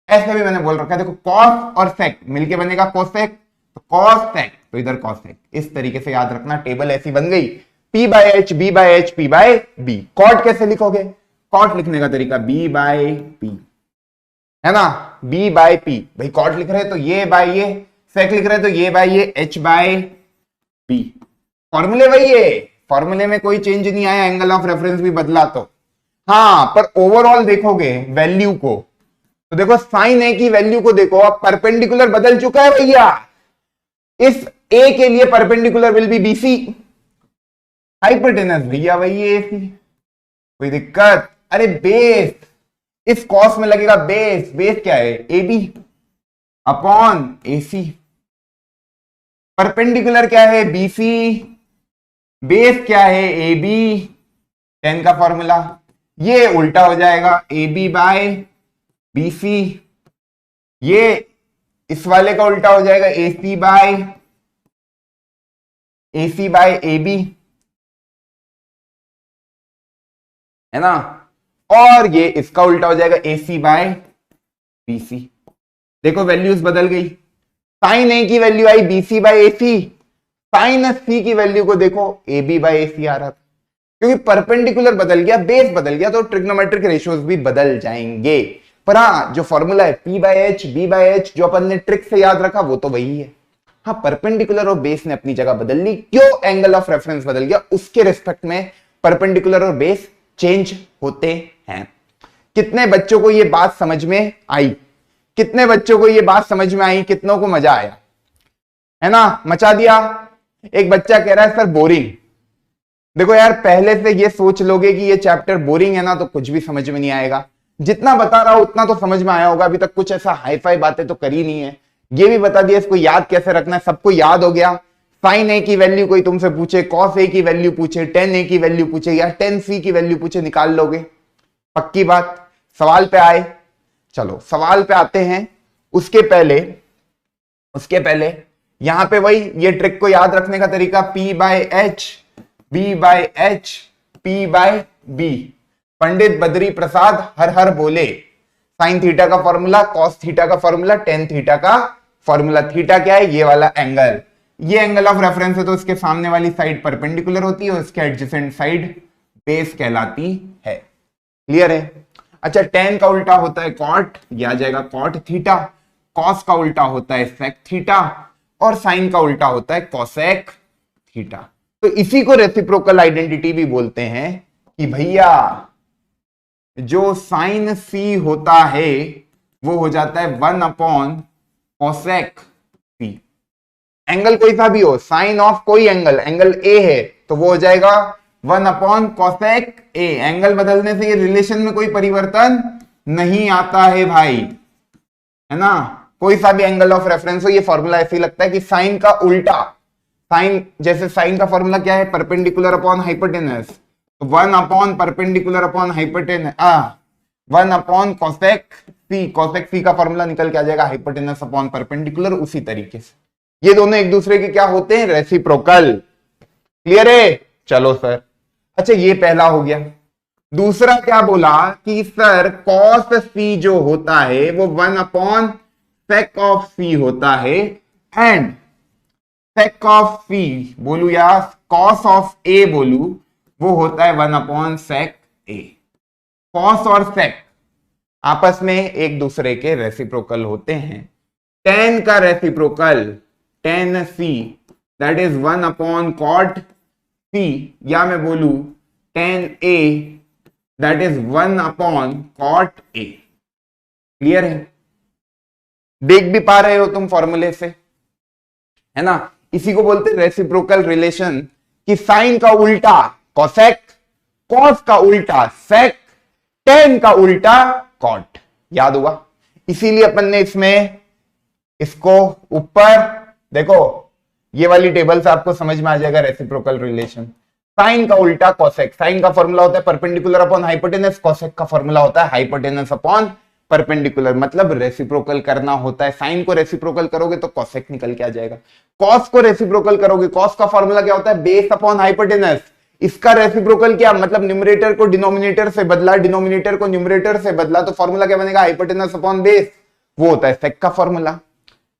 Speaker 1: ऐसे भी मैंने बोल रखा है, देखो कॉस और सेक मिलके बनेगा कोसेक, तो कॉस सेक, तो इधर कॉसेक, इस तरीके से याद रखना, टेबल ऐसी बन गई, P by H, B by H, P by B. Cot कैसे लिखोगे, कॉट लिखने का तरीका B बाय P, है ना, B बाय P, भाई कॉट लिख रहे हैं तो ये बाय ये, सेक लिख रहे हैं तो ये बाय ये, H बाय B। फॉर्मूले वही है, फॉर्मूले में कोई चेंज नहीं आया, एंगल ऑफ रेफरेंस भी बदला तो, हाँ, पर ओवरऑल देखोगे वैल्यू को, तो देखो साइन ए की वैल्यू को देखो, अब परपेंडिकुलर बदल चुका है भैया, इस ए के लिए perpendicular will be BC, hypotenuse भैया वही है AC, कोई दिक्कत, अरे बेस, इस कॉस में लगेगा बेस, बेस क्या है, AB अपॉन AC, परपेंडिकुलर क्या है, BC, बेस क्या है, AB, 10 का फॉर्मूला, ये उल्टा हो जाएगा AB बाय BC, ये इस वाले का उल्टा हो जाएगा AC बाय AB, है ना, और ये इसका उल्टा हो जाएगा AC बाय BC। देखो वैल्यूज बदल गई, साइन ए की वैल्यू आई BC by AC, sine C की वैल्यू को देखो AB बाय AC आ रहा था, क्योंकि परपेंडिकुलर बदल गया, बेस बदल गया, तो ट्रिग्नोमेट्रिक रेशियोज भी बदल जाएंगे। पर हाँ, जो फॉर्मूला है P by H, B by H, जो अपन ने ट्रिक से याद रखा वो तो वही है। हाँ, परपेंडिकुलर और बेस ने अपनी जगह बदल ली, क्यों, एंगल ऑफ रेफरेंस बदल गया, उसके रिस्पेक्ट में परपेंडिकुलर और बेस चेंज होते हैं। कितने बच्चों को ये बात समझ में आई, कितने बच्चों को ये बात समझ में आई, कितनों को मजा आया, है ना, मचा दिया। एक बच्चा कह रहा है सर बोरिंग, देखो यार पहले से ये सोच लोगे कि ये चैप्टर बोरिंग है ना, तो कुछ भी समझ में नहीं आएगा, जितना बता रहा हूं उतना तो समझ में आया होगा, अभी तक कुछ ऐसा हाई फाई बातें तो करी नहीं है, ये भी बता दिया इसको याद कैसे रखना है, सबको याद हो गया। साइन ए की वैल्यू कोई तुमसे पूछे, कॉस ए की वैल्यू पूछे, टेन ए की वैल्यू पूछे, या टेन सी की वैल्यू पूछे, निकाल लोगे, पक्की बात। सवाल पे आए, चलो सवाल पे आते हैं। उसके पहले यहां पे वही ये ट्रिक को याद रखने का तरीका, P by H, B by H, P by B, Pandit Badri Prasad हर हर बोले, साइन थीटा का फॉर्मूला, कॉस थीटा का फॉर्मूला, टेन थीटा का फॉर्मूला। थीटा क्या है, ये वाला एंगल, ये एंगल ऑफ रेफरेंस है, तो इसके सामने वाली साइड परपेंडिकुलर होती है और इसके एडजेसेंट साइड बेस कहलाती है। क्लियर है। अच्छा, टेन का उल्टा होता है कॉट, ये आ जाएगा कॉट थीटा, कॉस का उल्टा होता है सेक थीटा, और साइन का उल्टा होता है कोसेक थीटा। तो इसी को रेसिप्रोकल आइडेंटिटी भी बोलते हैं कि भैया जो साइन सी होता है वो हो जाता है 1 अपॉन कोसेक सी। एंगल कोई सा भी हो, साइन ऑफ कोई एंगल, एंगल ए है तो वो हो जाएगा 1 अपॉन कोसेक ए। एंगल बदलने से ये रिलेशन में कोई परिवर्तन नहीं आता है भाई, है ना। कोई सा भी एंगल ऑफ रेफरेंस हो, ये फॉर्मूला ऐसे ही लगता है कि साइन का उल्टा, साइन जैसे साइन का फॉर्मूला क्या है, परपेंडिकुलर अपॉन हाइपोटेनस, तो 1 upon perpendicular upon hypotenuse 1 upon cosec C का फॉर्मूला निकल के आ जाएगा हाइपोटेनस अपॉन परपेंडिकुलर। उसी तरीके से ये दोनों एक दूसरे के क्या होते हैं, रेसिप्रोकल। क्लियर है? चलो सर, अच्छा ये पहला हो गया। दूसरा क्या बोला कि सर कॉस सी जो होता है वो 1 अपॉन सेक ऑफ सी होता है, एंड सेक ऑफ सी बोलू या कॉस ऑफ ए बोलू, वो होता है 1 अपॉन सेक ए। कॉस और सेक आपस में एक दूसरे के रेसिप्रोकल होते हैं। टेन का reciprocal tan C that is 1 upon cot C, या मैं बोलू tan A that is 1 upon cot A. Clear है? देख भी पा रहे हो तुम फॉर्मूले से, है ना? इसी को बोलते रेसिप्रोकल रिलेशन कि साइन का उल्टा कोसेक, कॉस का उल्टा सेक, टेन का उल्टा कॉट। याद हुआ? इसीलिए अपन ने इसमें इसको ऊपर देखो, ये वाली टेबल से आपको समझ में आ जाएगा रेसिप्रोकल रिलेशन। साइन का उल्टा कोसेक, साइन का फॉर्मूला होता है परपेंडिकुलर अपॉन हाइपोटेनस, कोसेक का फॉर्मूला होता है हाइपोटेनस अपॉन परपेंडिकुलर। मतलब रेसिप्रोकल करना होता है। साइन को रेसिप्रोकल करोगे तो कोसेक निकल के आ जाएगा। कॉस को रेसिप्रोकल करोगे, कॉस का फॉर्मूला क्या होता है, बेस अपॉन हाइपोटेनस। इसका रेसिप्रोकल क्या, मतलब न्यूमरेटर को डिनोमिनेटर से बदला, डिनोमिनेटर को न्यूमरेटर से बदला, तो फॉर्मूला क्या बनेगा, हाइपोटेनस अपॉन बेस। वो होता है सेक का फॉर्मूला।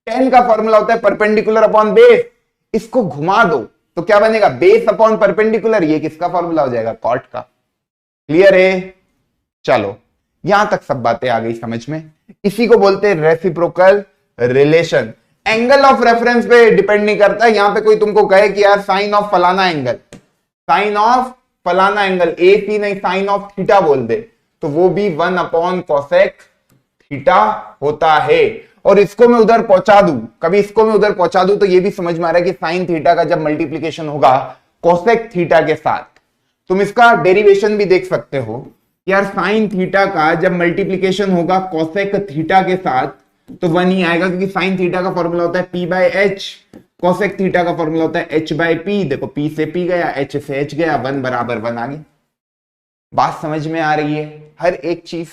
Speaker 1: टेन का फॉर्मूला होता है परपेंडिकुलर अपॉन बेस। इसको घुमा दो तो क्या बनेगा, बेस अपॉन परपेंडिकुलर। ये किसका फॉर्मूला हो जाएगा, कॉट का। क्लियर है? चलो यहां तक सब बातें आ गई समझ में। इसी को बोलते हैं reciprocal relation. Angle of reference पे डिपेंड नहीं करता। यहां पे कोई तुमको कहे कि यार साइन ऑफ फलाना एंगल, साइन ऑफ फलाना एंगल ए सी नहीं, साइन ऑफ थीटा बोल दे, तो वो भी 1 अपॉन कोसेक थीटा होता है। और इसको मैं उधर पहुंचा दूं, कभी इसको मैं उधर पहुंचा दूं, तो ये भी समझ में आ रहा है कि साइन थीटा का जब मल्टीप्लीकेशन होगा कोसेक थीटा के साथ, तुम इसका डेरिवेशन भी देख सकते हो यार। साइन थीटा का जब मल्टीप्लीकेशन होगा कोसेक थीटा के साथ तो 1 ही आएगा, क्योंकि साइन थीटा का फॉर्मूला होता है p by H, cosec theta का फॉर्मूला होता है h बाय p। देखो p से p गया, h से h गया, 1 बराबर 1 आ गया। बात समझ में आ रही है? हर एक चीज,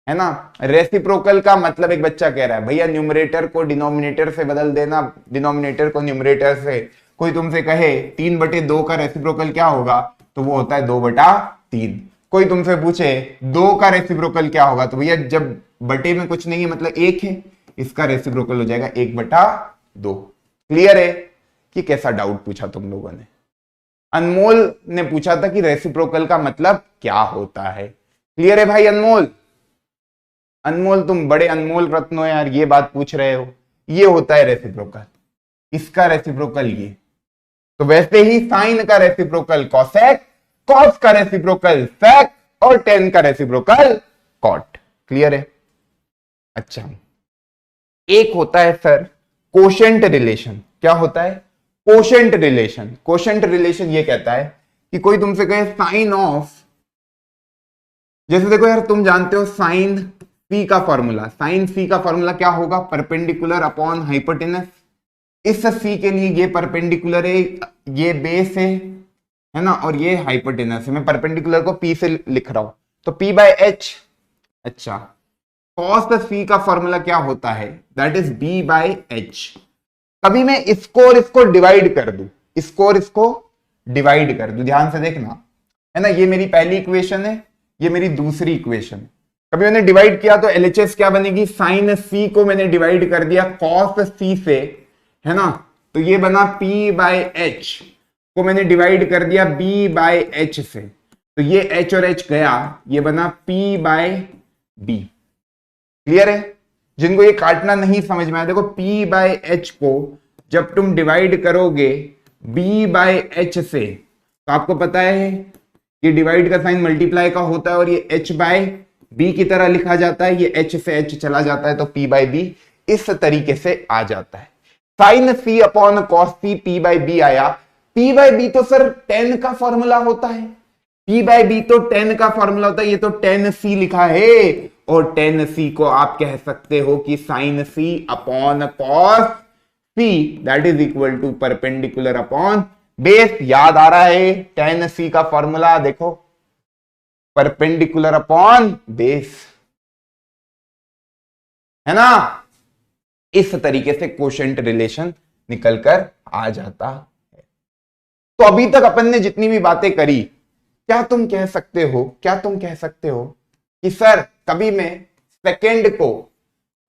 Speaker 1: है ना? रेसिप्रोकल का मतलब एक बच्चा कह रहा है भैया न्यूमरेटर को डिनोमिनेटर से बदल देना, डिनोमिनेटर को न्यूमरेटर से। कोई तुमसे कहे 3/2 का रेसिप्रोकल क्या होगा, तो वो होता है 2/3। कोई तुमसे पूछे 2 का रेसिप्रोकल क्या होगा, तो भैया जब बटे में कुछ नहीं है मतलब 1 है, इसका रेसिप्रोकल हो जाएगा 1/2। क्लियर है? कि कैसा डाउट पूछा तुम लोगों ने? अनमोल ने पूछा था कि रेसिप्रोकल का मतलब क्या होता है। क्लियर है भाई अनमोल? अनमोल तुम बड़े अनमोल रत्न हो यार, ये बात पूछ रहे हो। ये होता है रेसिप्रोकल, इसका रेसिप्रोकल ये। तो वैसे ही साइन का रेसिप्रोकल कोसेक, कॉस का रेसिप्रोकल सेक, और टेन का रेसिप्रोकल कॉट। क्लियर है? अच्छा, एक होता है सर कोशेंट रिलेशन। क्या होता है? Quotient relation. कोशेंट रिलेशन ये कहता है कि कोई तुमसे कहे साइन ऑफ, जैसे देखो यार तुम जानते हो साइन सी का फॉर्मूला, साइन सी का फॉर्मूला क्या होगा, परपेंडिकुलर अपॉन हाइपोटेनस। इस सी के लिए ये परपेंडिकुलर है, ये बेस है ना, और ये हाइपोटेनस है। मैं परपेंडिकुलर को पी से लिख रहा हूं, तो पी बाय एच। अच्छा, कॉस सी का फॉर्मूला क्या होता है, that is B by H. कभी मैं इसको और इसको डिवाइड कर दूं, इसको और इसको डिवाइड कर दूं, ध्यान से देखना, है ना। ये मेरी पहली इक्वेशन है, ये मेरी दूसरी इक्वेशन। कभी मैंने डिवाइड किया तो एलएचएस क्या बनेगी, साइन सी को मैंने डिवाइड कर दिया कॉस सी से, है ना, तो ये बना पी बाय एच को मैंने डिवाइड कर दिया बी बाय एच से, तो ये एच और एच गया, ये बना पी बाय बी। क्लियर है? जिनको ये काटना नहीं समझ में आया, देखो p बाय एच को जब तुम डिवाइड करोगे b बाय एच से, तो आपको पता है ये डिवाइड का साइन मल्टीप्लाई का होता है, और ये h बाय b की तरह लिखा जाता है, ये h से h चला जाता है, तो p बाय b इस तरीके से आ जाता है। Sine c upon cos c, p by b आया। p बाय b तो सर 10 का फॉर्मूला होता है, p बाय b तो 10 का फॉर्मूला होता है, ये तो 10c लिखा है, और 10c को आप कह सकते हो कि sine c upon cos c that is equal to perpendicular upon base याद आ रहा है, tan c का फॉर्मूला देखो, परपेंडिकुलर अपॉन बेस, है ना। इस तरीके से कोशेंट रिलेशन निकलकर आ जाता है। तो अभी तक अपन ने जितनी भी बातें करी, क्या तुम कह सकते हो कि सर कभी मैं सेकेंड को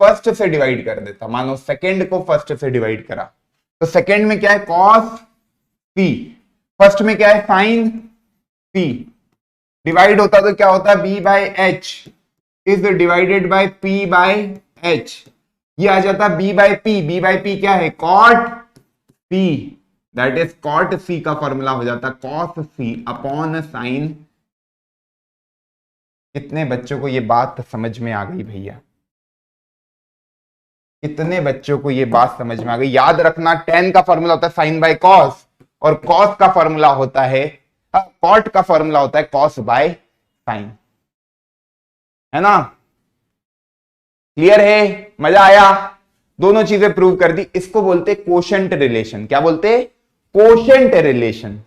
Speaker 1: फर्स्ट से डिवाइड कर देता, मानो सेकेंड को फर्स्ट से डिवाइड करा, तो सेकेंड में क्या है कॉस सी, फर्स्ट में क्या है साइन सी, डिवाइड होता तो क्या होता है B by H is divided by P by H, ये आ जाता बी बाय पी क्या है cot C, that is cot C का फॉर्मूला हो जाता कॉस सी अपॉन साइन। कितने बच्चों को ये बात समझ में आ गई भैया, कितने बच्चों को ये बात समझ में आ गई। याद रखना tan का फॉर्मूला होता है साइन बाय कॉस, और cos का फॉर्मूला होता है कॉट का फॉर्मूला होता है cos बाय साइन, है ना। क्लियर है, मजा आया, दोनों चीजें प्रूव कर दी। इसको बोलते कोशेंट रिलेशन, क्या बोलते quotient relation.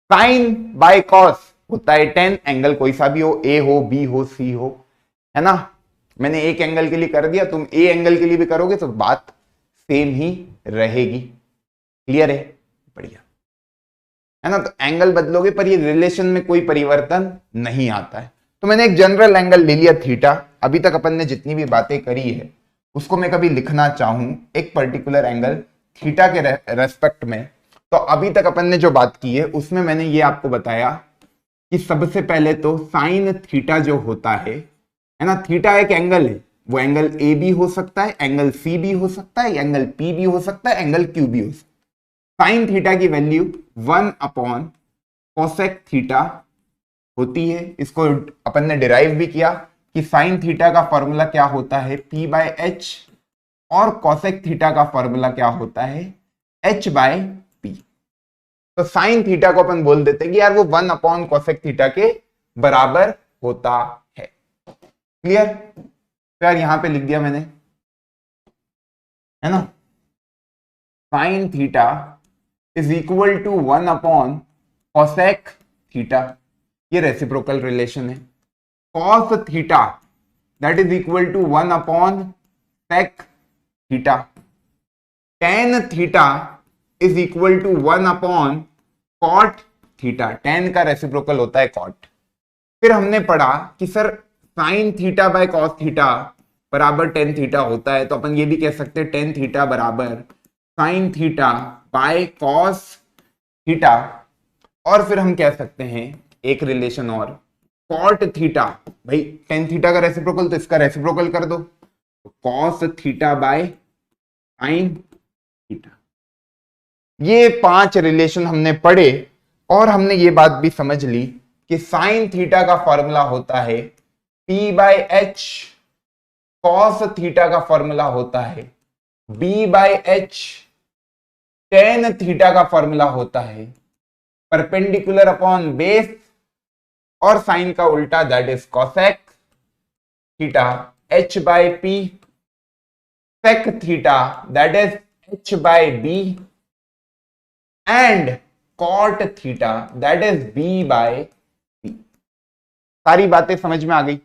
Speaker 1: Sine by cos होता है tan, एंगल कोई सा भी हो, A हो B हो C हो, है ना। मैंने एक एंगल के लिए कर दिया, तुम A एंगल के लिए भी करोगे तो बात सेम ही रहेगी। क्लियर है, बढ़िया, है ना। तो एंगल बदलोगे पर ये रिलेशन में कोई परिवर्तन नहीं आता है। तो मैंने एक जनरल एंगल ले लिया थीटा। अभी तक अपन ने जितनी भी बातें करी है उसको मैं कभी लिखना चाहूं एक पर्टिकुलर एंगल थीटा के रेस्पेक्ट में, तो अभी तक अपन ने जो बात की है उसमें मैंने ये आपको बताया कि सबसे पहले तो साइन थीटा जो होता है ना, थीटा एक एंगल है, वो एंगल ए भी हो सकता है, एंगल सी भी हो सकता है, एंगल पी भी हो सकता है, एंगल क्यू भी हो सकता है। साइन थीटा की वैल्यू 1 अपॉन कोसेक थीटा होती है। इसको अपन ने डिराइव भी किया कि साइन थीटा का फॉर्मूला क्या होता है P बाय एच, और कोसेक थीटा का फॉर्मूला क्या होता है H बाय पी। तो साइन थीटा को अपन बोल देते हैं कि यार वो 1 अपॉन कोसेक थीटा के बराबर होता है। क्लियर, तो यार यहां पे लिख दिया मैंने, है ना। Sine theta is equal to 1 upon cosec theta, ये रेसिप्रोकल रिलेशन है। Cos theta that is equal to 1 upon sec theta. Tan theta is equal to 1 upon cot theta, tan का रेसिप्रोकल होता है कॉट। फिर हमने पढ़ा कि sir sine theta by cos theta बराबर टेन थीटा होता है, तो अपन ये भी कह सकते हैं टेन थीटा बराबर sine theta by cos theta. और फिर हम कह सकते हैं एक रिलेशन और, कॉट थीटा, भाई टेन थीटा का रेसिप्रोकल तो इसका रेसिप्रोकल कर दो, cos theta by sine theta. ये 5 रिलेशन हमने पढ़े और हमने ये बात भी समझ ली कि साइन थीटा का फॉर्मूला होता है P by H, cos theta का फॉर्मूला होता है B by H, tan theta का फॉर्मूला होता है परपेंडिकुलर अपॉन बेस, और साइन का उल्टा that is cosec theta H by P, sec theta that is H by B, and cot theta that is B by C. सारी बातें समझ में आ गई,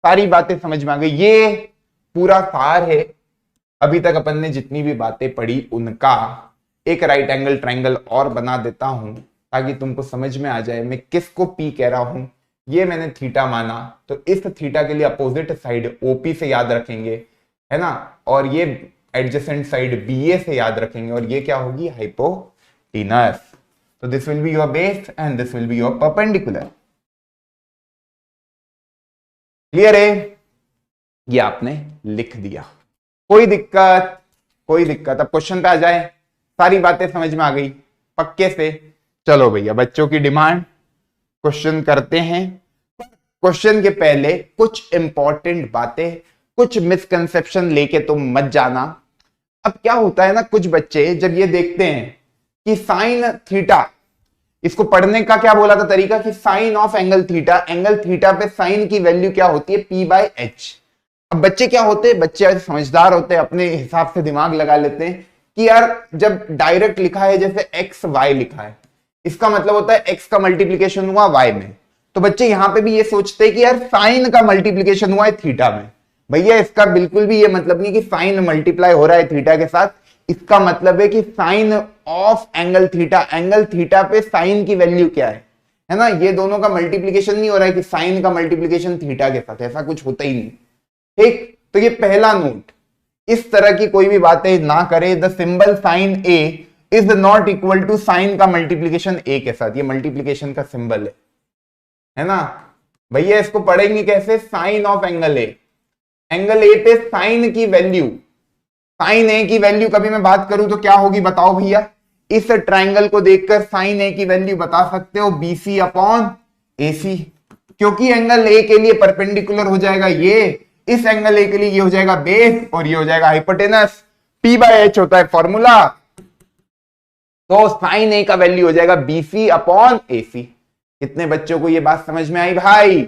Speaker 1: सारी बातें समझ में आ गई। ये पूरा सार है अभी तक अपन ने जितनी भी बातें पढ़ी उनका। एक राइट एंगल ट्रायंगल और बना देता हूं ताकि तुमको समझ में आ जाए मैं किसको P कह रहा हूं। ये मैंने थीटा माना, तो इस थीटा के लिए अपोजिट साइड OP से याद रखेंगे, है ना, और ये एडजेसेंट साइड BA से याद रखेंगे, और ये क्या होगी हाइपोटेनस। तो this will be your base and this will be your perpendicular. Clear है, ये आपने लिख दिया, कोई दिक्कत, कोई दिक्कत। अब क्वेश्चन पे आ जाए, सारी बातें समझ में आ गई पक्के से। चलो भैया बच्चों की डिमांड, क्वेश्चन करते हैं। क्वेश्चन के पहले कुछ इंपॉर्टेंट बातें, कुछ मिसकंसेप्शन लेके तुम मत जाना। अब क्या होता है ना, कुछ बच्चे जब ये देखते हैं कि साइन थीटा, इसको पढ़ने का क्या बोला था तरीका कि साइन ऑफ एंगल थीटा पे साइन की वैल्यू क्या होती है P बाय एच। अब बच्चे क्या होते हैं, बच्चे समझदार होते हैं, अपने हिसाब से दिमाग लगा लेते हैं कि यार जब डायरेक्ट लिखा है जैसे एक्स वाई लिखा है, इसका मतलब होता है एक्स का मल्टीप्लीकेशन हुआ वाई में, तो बच्चे यहां पे भी ये सोचते हैं कि यार साइन का मल्टीप्लीकेशन हुआ है थीटा में। भैया इसका बिल्कुल भी ये मतलब नहीं कि साइन मल्टीप्लाई हो रहा है थीटा के साथ, इसका मतलब है कि साइन ऑफ एंगल थीटा पे साइन की वैल्यू क्या है ना, ये दोनों का मल्टीप्लीकेशन नहीं हो रहा है कि साइन का मल्टीप्लीकेशन थीटा के साथ, ऐसा कुछ होता ही नहीं। ठीक, तो ये पहला नोट, इस तरह की कोई भी बातें ना करें। The symbol sine A is not equal to sine का मल्टीप्लीकेशन ए के साथ, ये मल्टीप्लीकेशन का सिंबल है ना भैया। इसको पढ़ेंगे कैसे, साइन ऑफ एंगल ए पे साइन की वैल्यू, साइन ए की वैल्यू कभी मैं बात करूं तो क्या होगी बताओ भैया। इस ट्राइंगल को देखकर साइन ए की वैल्यू बता सकते हो BC अपॉन AC, क्योंकि एंगल ए के लिए परपेंडिकुलर हो जाएगा ये, इस एंगल ए के लिए ये हो जाएगा बेस और ये हो जाएगा हाइपोटेनस, P/H होता है फॉर्मूला, तो साइन ए का वैल्यू हो जाएगा BC अपॉन AC। कितने बच्चों को ये बात समझ में आई भाई?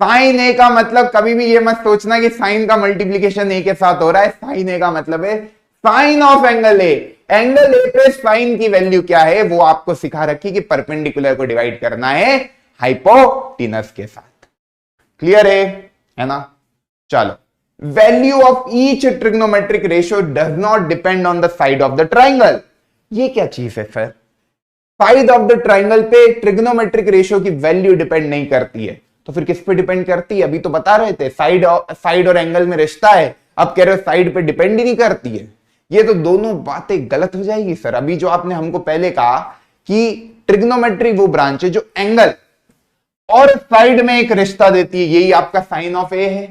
Speaker 1: साइन ए का मतलब कभी भी ये मत सोचना कि साइन का मल्टीप्लीकेशन ए के साथ हो रहा है, साइन ए का मतलब है sine of angle A, angle A पे साइन की वैल्यू क्या है वो आपको सिखा रखी कि परपेंडिकुलर को डिवाइड करना है हाइपोटेनस के साथ। क्लियर है ना? चलो, value of each trigonometric ratio does not depend on the side of the triangle. ये क्या चीज है sir? Side of the triangle पे ट्रिग्नोमेट्रिक रेशियो की वैल्यू डिपेंड नहीं करती है, तो फिर किस पे डिपेंड करती है? अभी तो बता रहे थे साइड और एंगल में रिश्ता है, अब कह रहे हो साइड पे डिपेंड ही नहीं करती है। ये तो दोनों बातें गलत हो जाएगी सर। अभी जो आपने हमको पहले कहा कि ट्रिग्नोमेट्री वो ब्रांच है जो एंगल और साइड में एक रिश्ता देती है, यही आपका साइन ऑफ ए है,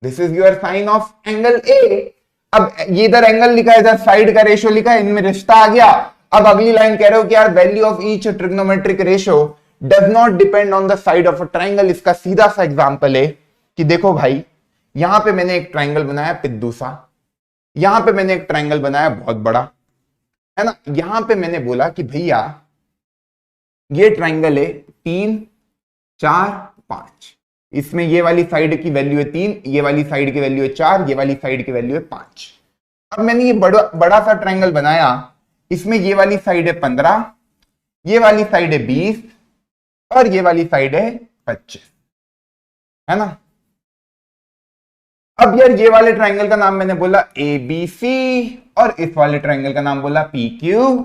Speaker 1: this is your sine of angle A. अब ये इधर एंगल लिखा है, इधर साइड का रेशियो लिखा है, इनमें रिश्ता आ गया। अब अगली लाइन कह रहे हो कि यार value of each trigonometric ratio does not depend on the side of a triangle. इसका सीधा सा एग्जांपल है कि देखो भाई, यहां पे मैंने एक ट्राइंगल बनाया पिद्दू सा, यहां पे मैंने एक ट्राइंगल बनाया बहुत बड़ा, है ना। यहां पे मैंने बोला कि भैया ये ट्राइंगल है 3 4 5, इसमें ये वाली साइड की वैल्यू है 3, ये वाली साइड की वैल्यू है 4, ये वाली साइड की वैल्यू है 5। अब मैंने ये बड़ा सा ट्राइंगल बनाया, इसमें ये वाली साइड है 15, ये वाली साइड है 20 और ये वाली साइड है 25, है ना। अब यार ये वाले ट्राइंगल का नाम मैंने बोला ABC और इस वाले ट्राइंगल का नाम बोला PQR।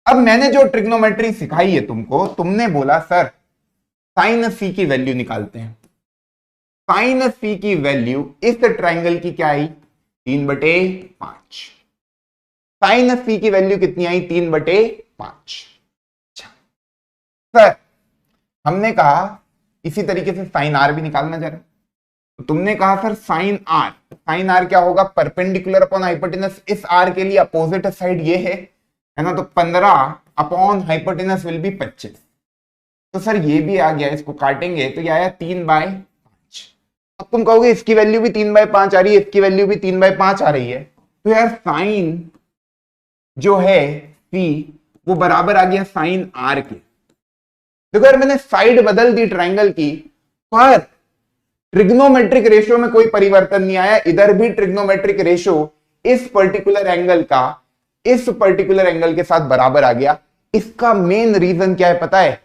Speaker 1: अब मैंने जो ट्रिग्नोमेट्री सिखाई है तुमको, तुमने बोला सर साइन C की वैल्यू निकालते हैं। साइन C की वैल्यू इस ट्राइंगल की क्या आई? 3/5। साइन C की वैल्यू कितनी आई? 3/5। सर हमने कहा इसी तरीके से साइन R भी निकालना जरा, तो तुमने कहा सर साइन R क्या होगा? Perpendicular upon hypotenuse. इस R के लिए अपोजिट साइड ये है ना, तो 15 अपॉन हाइपोटेनस विल बी 25। तो सर ये भी आ गया, इसको काटेंगे तो ये आया 3/5। अब तुम कहोगे इसकी वैल्यू भी 3/5 आ रही है, इसकी वैल्यू भी 3/5 आ रही है, तो यार साइन जो है C वो बराबर आ गया साइन R के। देखो यार मैंने साइड बदल दी ट्राइंगल की, पर ट्रिग्नोमेट्रिक रेशियो में कोई परिवर्तन नहीं आया। इधर भी ट्रिग्नोमेट्रिक रेशियो इस पर्टिकुलर एंगल का इस पर्टिकुलर एंगल के साथ बराबर आ गया। इसका मेन रीजन क्या है पता है?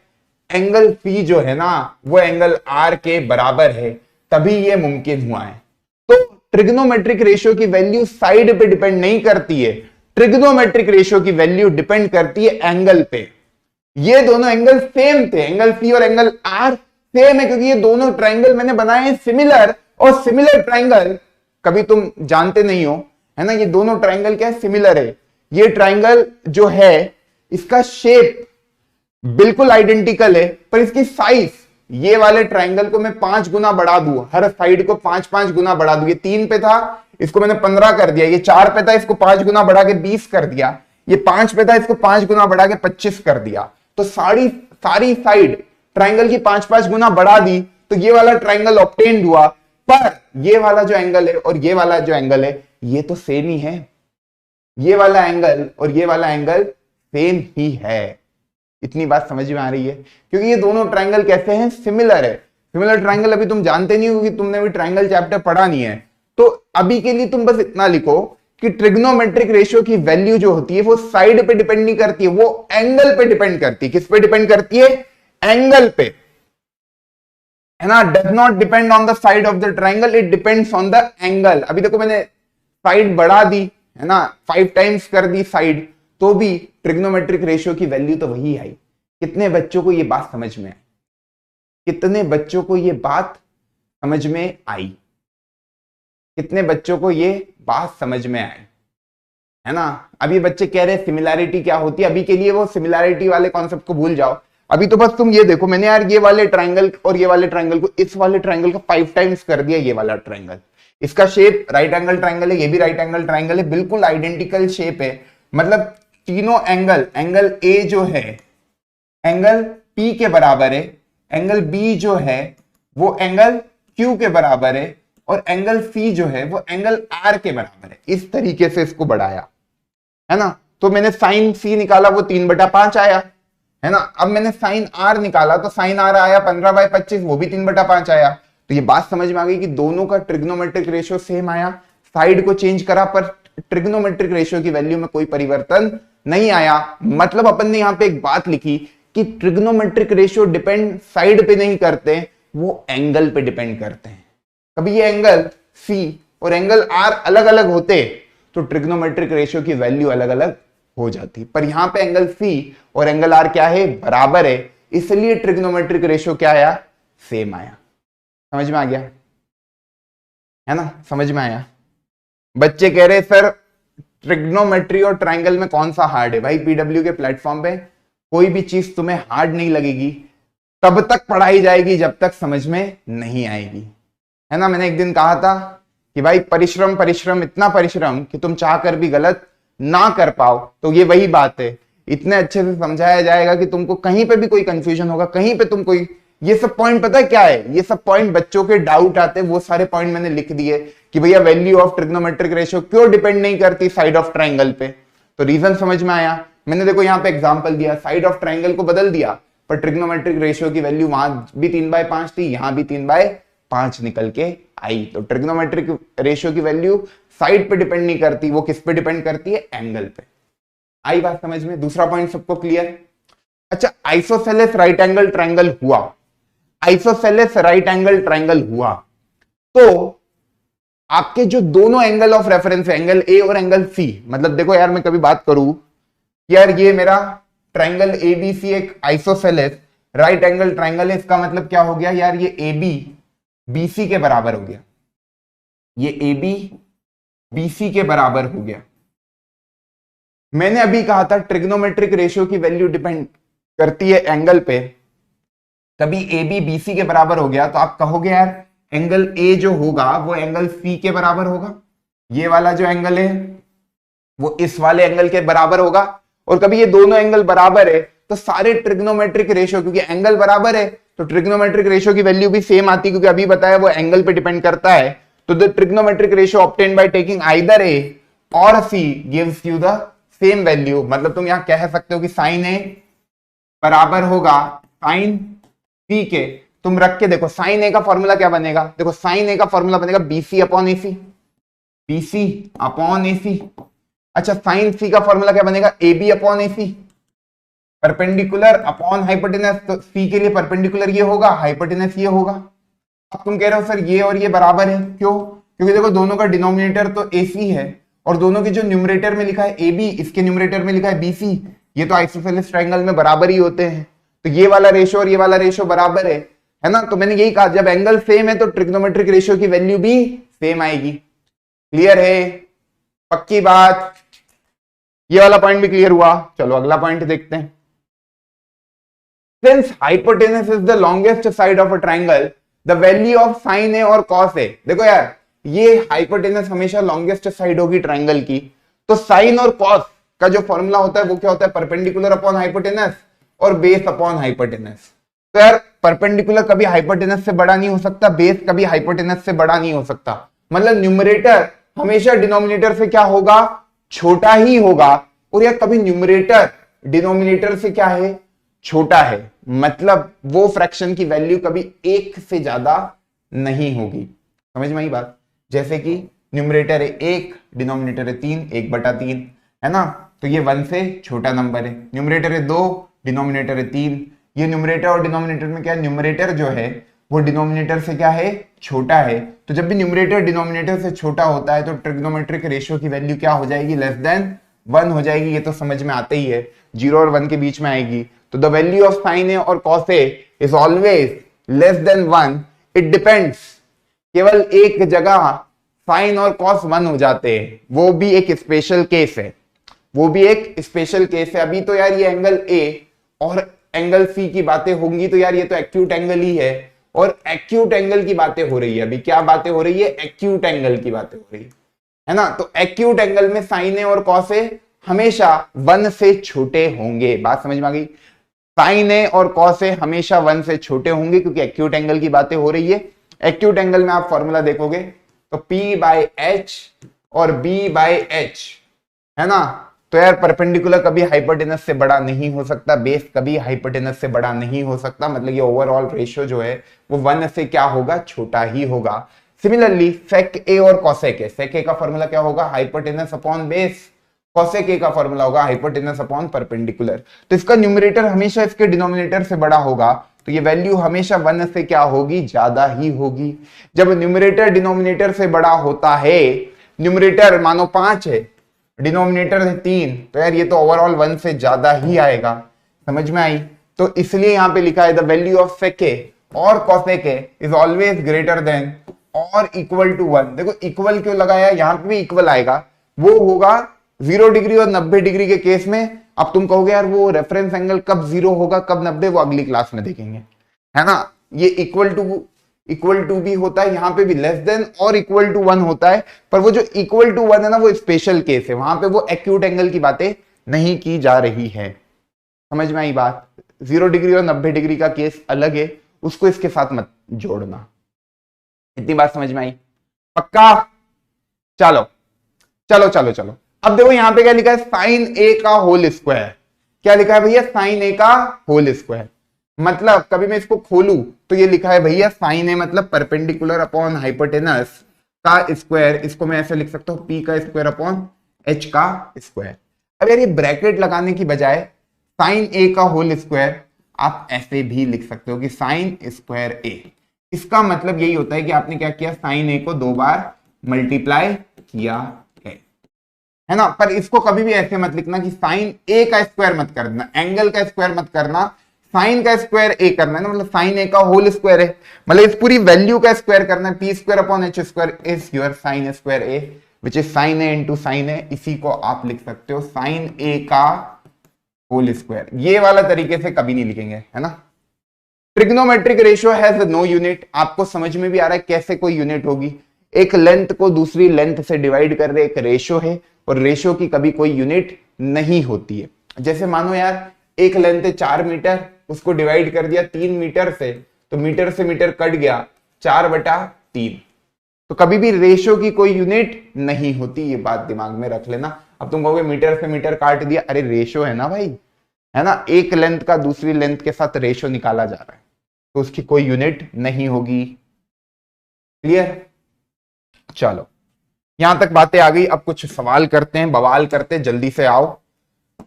Speaker 1: एंगल C जो है ना वो एंगल R के बराबर है, तभी ये मुमकिन हुआ है। तो ट्रिग्नोमेट्रिक रेशियो की वैल्यू साइड पे डिपेंड नहीं करती है, ट्रिग्नोमेट्रिक रेशियो की वैल्यू डिपेंड करती है एंगल पे। ये दोनों एंगल सेम थे, एंगल C और एंगल R सेम है, क्योंकि ये दोनों ट्राइंगल मैंने बनाए हैं सिमिलर, और सिमिलर ट्राइंगल कभी तुम जानते नहीं हो, है ना। ये दोनों ट्राइंगल क्या है? सिमिलर है। ये ट्राइंगल जो है इसका शेप बिल्कुल आइडेंटिकल है, पर इसकी साइज, ये वाले ट्राइंगल को मैं 5 गुना बढ़ा दूं, हर साइड को 5-5 गुना बढ़ा दूं। ये 3 पे था, इसको मैंने 15 कर दिया। ये 4 पे था, इसको 5 गुना बढ़ा के 20 कर दिया। ये 5 पे था, इसको 5 गुना बढ़ा के 25 कर दिया। तो सारी साइड ट्राइंगल की 5-5 गुना बढ़ा दी, तो ये वाला ट्राइंगल ऑब्टेन्ड हुआ। पर ये वाला जो एंगल है और ये वाला जो एंगल है ये तो सेम ही है। ये वाला एंगल और ये वाला एंगल सेम ही है। इतनी बात समझ में आ रही है? क्योंकि ये दोनों ट्राइंगल कैसे हैं? सिमिलर है। सिमिलर ट्राइंगल अभी तुम जानते नहीं हो क्योंकि तुमने भी ट्राइंगल चैप्टर पढ़ा नहीं है। तो अभी के लिए तुम बस इतना लिखो कि ट्रिग्नोमेट्रिक रेशियो की वैल्यू जो होती है वो साइड पे डिपेंड नहीं करती है, वो एंगल पे डिपेंड करती है। किस पे डिपेंड करती है? एंगल पे, है ना। Does not depend on the side of the triangle, it depends on the angle. अभी देखो मैंने साइड बढ़ा दी, है ना, 5 टाइम्स कर दी साइड, तो भी ट्रिग्नोमेट्रिक रेशियो की वैल्यू तो वही आई। कितने बच्चों को ये बात समझ में आई? कितने बच्चों को ये बात समझ में आई? कितने बच्चों को ये बात समझ में आई, है ना। अभी बच्चे कह रहे सिमिलैरिटी क्या होती है, अभी के लिए वो सिमिलैरिटी वाले कॉन्सेप्ट को भूल जाओ। अभी तो बस तुम ये देखो, मैंने यार ये वाले ट्राइंगल और ये वाले ट्राइंगल को इस वाले ट्राइंगल को 5 टाइम्स कर दिया। ये वाला ट्राइंगल, इसका शेप राइट एंगल ट्राइंगल है, ये भी राइट एंगल ट्राइंगल है, बिल्कुल आइडेंटिकल शेप है। मतलब तीनों एंगल, एंगल ए जो है एंगल पी के बराबर है, एंगल बी जो है वो एंगल क्यू के बराबर है, और एंगल सी जो है वो एंगल आर के बराबर है। इस तरीके से इसको बढ़ाया, है ना। तो मैंने साइन सी निकाला, वो 3/5 आया, है ना। अब मैंने साइन आर निकाला, तो साइन आर आया 15/25, वो भी 3/5 आया। तो ये बात समझ में आ गई कि दोनों का ट्रिग्नोमेट्रिक रेशियो सेम आया। साइड को चेंज करा पर ट्रिग्नोमेट्रिक रेशियो की वैल्यू में कोई परिवर्तन नहीं आया। मतलब अपन ने यहां पे एक बात लिखी कि ट्रिग्नोमेट्रिक रेशियो डिपेंड साइड पे नहीं करते, वो एंगल पे डिपेंड करते हैं। कभी ये एंगल सी और एंगल आर अलग अलग होते तो ट्रिग्नोमेट्रिक रेशियो की वैल्यू अलग अलग हो जाती, पर यहां पे एंगल सी और एंगल आर क्या है? बराबर है, इसलिए ट्रिग्नोमेट्रिक रेशियो क्या आया? सेम आया। समझ में आ गया, है ना, समझ में आया। बच्चे कह रहे सर ट्रिग्नोमेट्री और ट्राइंगल में कौन सा हार्ड है? भाई पीडब्ल्यू के प्लेटफॉर्म पे कोई भी चीज तुम्हें हार्ड नहीं लगेगी, तब तक पढ़ाई जाएगी जब तक समझ में नहीं आएगी, है ना। मैंने एक दिन कहा था कि भाई परिश्रम परिश्रम, इतना परिश्रम कि तुम चाहकर भी गलत ना कर पाओ। तो ये वही बात है, इतने अच्छे से समझाया जाएगा कि तुमको कहीं पे भी कोई कंफ्यूजन होगा, कहीं पे तुम कोई, ये सब पॉइंट पता है क्या है? ये सब पॉइंट बच्चों के डाउट आते हैं, वो सारे पॉइंट मैंने लिख दिए कि भैया वैल्यू ऑफ ट्रिग्नोमेट्रिक रेशियो क्यों डिपेंड नहीं करती साइड ऑफ ट्राइंगल पे। तो रीजन समझ में आया। मैंने देखो यहाँ पे एग्जाम्पल दिया, साइड ऑफ ट्राइंगल को बदल दिया, पर ट्रिग्नोमेट्रिक रेशियो की वैल्यू वहां भी 3/5 थी, यहां भी 3/5 निकल के आई। तो ट्रिग्नोमेट्रिक रेशियो की वैल्यू साइड पे डिपेंड नहीं करती, वो किस पे डिपेंड करती है? एंगल पे। आई बात समझ में? दूसरा पॉइंट सबको क्लियर? अच्छा, आइसोसेलेस राइट एंगल ट्राइंगल हुआ, आइसोसेलेस राइट एंगल ट्राइंगल हुआ तो आपके जो दोनों एंगल ऑफ रेफरेंस है, एंगल ए और एंगल सी, मतलब देखो यार मैं कभी बात करूं यार ये मेरा ट्राइंगल एबीसी एक आइसोसेलेस राइट एंगल ट्राइंगल है, इसका मतलब क्या हो गया यार? ये AB BC के बराबर हो गया, ये AB BC के बराबर हो गया। मैंने अभी कहा था ट्रिग्नोमेट्रिक रेशियो की वैल्यू डिपेंड करती है एंगल पे, कभी AB BC के बराबर हो गया तो आप कहोगे यार एंगल A जो होगा वो एंगल C के बराबर होगा, ये वाला जो एंगल है वो इस वाले एंगल के बराबर होगा, और कभी ये दोनों एंगल बराबर है तो सारे ट्रिग्नोमेट्रिक रेशियो, क्योंकि एंगल बराबर है तो ट्रिग्नोमेट्रिक रेशियो की वैल्यू भी सेम आती है, क्योंकि अभी बताया वो एंगल पे डिपेंड करता है। तो the trigonometric ratio obtained by taking either A और C gives you the same value. मतलब तुम यहां कह सकते हो कि साइन A बराबर होगा साइन C के। तुम रख के देखो साइन A का फॉर्मूला क्या बनेगा? देखो साइन A का फॉर्मूला बनेगा BC upon AC, BC upon AC। अच्छा, साइन C का फॉर्मूला क्या बनेगा? AB upon AC, perpendicular upon hypotenuse. तो C के लिए परपेंडिकुलर ये होगा, हाइपोटेनस ये होगा। अब तुम कह रहे हो सर ये और ये बराबर है, क्यों? क्योंकि देखो दोनों का डिनोमिनेटर तो AC है और दोनों के जो न्यूमरेटर में लिखा है AB, इसके न्यूमरेटर में लिखा है BC, ये तो आइसोसेलेस ट्राइंगल में बराबर ही होते हैं। तो ये वाला रेशियो और ये वाला रेशियो बराबर है ना। तो मैंने यही कहा जब एंगल सेम है तो ट्रिग्नोमेट्रिक रेशियो की वैल्यू भी सेम आएगी। क्लियर है? पक्की बात? ये वाला पॉइंट भी क्लियर हुआ। चलो अगला पॉइंट देखते हैं। Since hypotenuse is the longest side of a triangle, the value of sin A और cos A, देखो यार ये हाइपोटेनस हमेशा लॉन्गेस्ट साइड होगी ट्राइंगल की, तो साइन और कॉस का जो फॉर्मूला होता है वो क्या होता है? परपेंडिकुलर अपॉन हाइपोटेनस और बेस अपॉन हाइपोटेनस। तो यार परपेंडिकुलर कभी हाइपोटेनस से बड़ा नहीं हो सकता, बेस कभी हाइपोटेनस से बड़ा नहीं हो सकता। मतलब न्यूमरेटर हमेशा डिनोमिनेटर से क्या होगा? छोटा ही होगा, और यार कभी न्यूमरेटर डिनोमिनेटर से क्या है? छोटा है। मतलब वो फ्रैक्शन की वैल्यू कभी 1 से ज्यादा नहीं होगी। समझ में आई बात? जैसे कि न्यूमरेटर है 1, डिनोमिनेटर है 3, 1/3, है ना। तो ये 1 से छोटा नंबर है। न्यूमरेटर है 2, डिनोमिनेटर है 3। ये न्यूमरेटर और डिनोमिनेटर में क्या है, न्यूमरेटर जो है वो डिनोमिनेटर से क्या है, छोटा है। तो जब भी न्यूमरेटर डिनोमिनेटर से छोटा होता है तो ट्रिग्नोमेट्रिक रेशियो की वैल्यू क्या हो जाएगी, लेस देन 1 हो जाएगी। ये तो समझ में आता ही है, 0 और 1 के बीच में आएगी। तो द वैल्यू ऑफ साइन ए और cos A is always less than 1। It depends, केवल एक जगह साइन और कॉस 1 हो जाते हैं, वो भी एक स्पेशल केस है, वो भी एक स्पेशल केस है। अभी तो यार ये एंगल ए और एंगल सी की बातें होंगी, तो यार ये तो एक्यूट एंगल ही है, और एक्यूट एंगल की बातें हो रही है। अभी क्या बातें हो रही है, एक्यूट एंगल की बातें हो रही है ना। तो एक्यूट एंगल में साइन ए और कॉस ए हमेशा 1 से छोटे होंगे। बात समझ में आ गई, साइन ए और कॉस ए हमेशा 1 से छोटे होंगे क्योंकि एक्यूट एंगल की बातें हो रही है। एक्यूट एंगल में आप फॉर्मूला देखोगे तो P/H और B/H, है ना। तो यार परपेंडिकुलर कभी हाइपोटेनस से बड़ा नहीं हो सकता, बेस कभी हाइपोटेनस से बड़ा नहीं हो सकता, मतलब ये ओवरऑल रेशियो जो है वो 1 से क्या होगा, छोटा ही होगा। सिमिलरली सेक ए और कॉसेक ए, सेक ए का फॉर्मूला क्या होगा, हाइपोटेनस अपॉन बेस, कॉसेक ए का फॉर्मूला होगा हाइपोटेनस अपॉन परपेंडिकुलर। तो इसका न्यूमरेटर हमेशा इसके डिनोमिनेटर से बड़ा होगा, तो ये वैल्यू हमेशा 1 से क्या होगी, ज्यादा ही होगी। जब न्यूमरेटर डिनोमिनेटर से बड़ा होता है, न्यूमरेटर मानो 5 है, डिनोमिनेटर है 3, तो यार ये तो ओवरऑल 1 से ज्यादा ही आएगा। समझ में आई। तो इसलिए यहां पे लिखा है द वैल्यू ऑफ सेक ए और cosec A is always greater than और इक्वल टू 1। देखो इक्वल क्यों लगाया, यहां पे भी इक्वल आएगा, वो होगा 0 डिग्री और 90 डिग्री के केस में। अब तुम कहोगे यार वो रेफरेंस एंगल कब 0 होगा कब 90, वो अगली क्लास में देखेंगे, है ना। ये इक्वल टू भी होता है, यहां पे भी लेस देन और इक्वल टू 1 होता है, पर वो जो इक्वल टू 1 है ना वो स्पेशल केस है, वहां पे वो एक्यूट एंगल की बातें नहीं की जा रही है। समझ में आई बात। 0 डिग्री और 90 डिग्री का केस अलग है, उसको इसके साथ मत जोड़ना। इतनी बात समझ में आई, पक्का। चलो चलो चलो चलो, अब देखो यहां पे क्या लिखा है, साइन ए का होल स्क्वायर। क्या लिखा है भैया, साइन ए का होल स्क्वायर। मतलब कभी मैं इसको खोलूं तो ये लिखा है भैया साइन ए मतलब परपेंडिकुलर अपॉन हाइपोटेनस का स्क्वायर। इसको मैं ऐसे लिख सकता हूं, पी का स्क्वायर अपॉन एच का स्क्वायर। अब यार ये ब्रैकेट लगाने की बजाय साइन ए का होल स्क्वायर आप ऐसे भी लिख सकते हो कि साइन स्क्वायर ए। इसका मतलब यही होता है कि आपने क्या किया, साइन ए को 2 बार मल्टीप्लाई किया है ना। पर इसको कभी भी ऐसे मत लिखना कि साइन ए का स्क्वायर मत करना, एंगल का स्क्वायर मत करना, साइन का स्क्वायर ए करना है ना। मतलब साइन ए का होल स्क्वायर है, मतलब इस पूरी वैल्यू का स्क्वायर करना है। P square upon H square is your sine square A which is sine A into sine A. इसी को आप लिख सकते हो साइन ए का होल स्क्वायर। ये वाला तरीके से कभी नहीं लिखेंगे, है ना। Trigonometric ratio has no unit. आपको समझ में भी आ रहा है कैसे कोई यूनिट होगी। एक लेंथ को दूसरी लेंथ से डिवाइड कर रहे एक रेशियो है, और रेशियो की कभी कोई यूनिट नहीं होती है। जैसे मानो यार एक लेंथ है 4 मीटर, उसको डिवाइड कर दिया 3 मीटर से, तो मीटर से मीटर कट गया 4/3। तो कभी भी रेशियो की कोई यूनिट नहीं होती, ये बात दिमाग में रख लेना। अब तुम कहोगे मीटर से मीटर काट दिया, अरे रेशियो है ना भाई, है ना। एक लेंथ का दूसरी लेंथ के साथ रेशियो निकाला जा रहा है, तो उसकी कोई यूनिट नहीं होगी। क्लियर। चलो यहां तक बातें आ गई। अब कुछ सवाल करते हैं, बवाल करते हैं, जल्दी से आओ।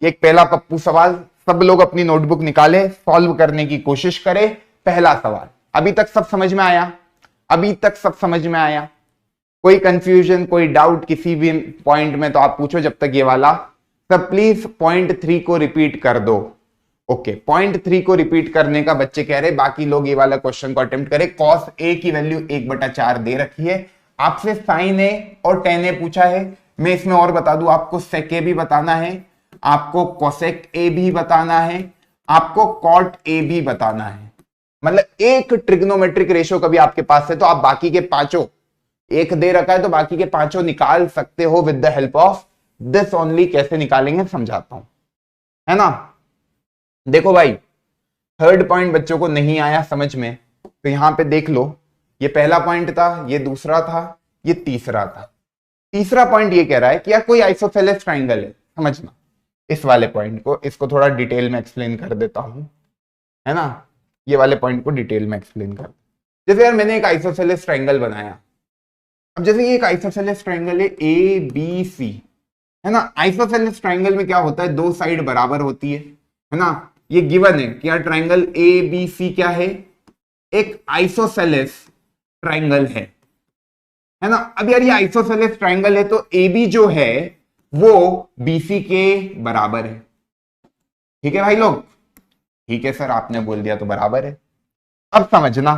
Speaker 1: एक पहला पप्पू सवाल, सब लोग अपनी नोटबुक निकाले, सॉल्व करने की कोशिश करें। पहला सवाल, अभी तक सब समझ में आया, अभी तक सब समझ में आया, कोई कंफ्यूजन कोई डाउट किसी भी पॉइंट में तो आप पूछो, जब तक ये वाला सब प्लीज पॉइंट 3 को रिपीट कर दो। ओके, पॉइंट 3 को रिपीट करने का बच्चे कह रहे, बाकी लोग ये वाला क्वेश्चन को अटेम्प्ट करें। कॉस ए की वैल्यू 1/4 दे रखी है, आपसे साइन ए और टेन ए पूछा है। मैं इसमें और बता दूं, आपको सेक ए भी बताना है, आपको कोसेक ए भी बताना है, आपको कॉट ए भी बताना है। मतलब एक ट्रिग्नोमेट्रिक रेशियो कभी आपके पास है तो आप बाकी के पांचों, एक दे रखा है तो बाकी के पांचों निकाल सकते हो with the help of this only. कैसे निकालेंगे समझाता हूं, है ना। देखो भाई, थर्ड पॉइंट बच्चों को नहीं आया समझ में, तो यहां पे देख लो, ये पहला पॉइंट था, ये दूसरा था, ये तीसरा था। तीसरा पॉइंट ये कह रहा है कि यार कोई आइसोसेलेस ट्राइंगल है, समझना इस वाले पॉइंट को, इसको थोड़ा डिटेल में एक्सप्लेन कर देता हूं, है ना। ये वाले पॉइंट को डिटेल में एक्सप्लेन कर, जैसे यार मैंने एक आइसोसेलेस ट्राइंगल बनाया, अब जैसे ये एक आइसोसेलेस ट्रायंगल है ए बी सी, है ना। आइसोसेलेस ट्रायंगल में क्या होता है, दो साइड बराबर होती है ना। ये गिवन है कि यार ट्रायंगल ए बी सी क्या है, एक आइसोसेलेस ट्रायंगल है ना। अब यार ये आइसोसेलेस ट्रायंगल है तो ए बी जो है वो बीसी के बराबर है। ठीक है भाई लोग, ठीक है सर आपने बोल दिया तो बराबर है। अब समझना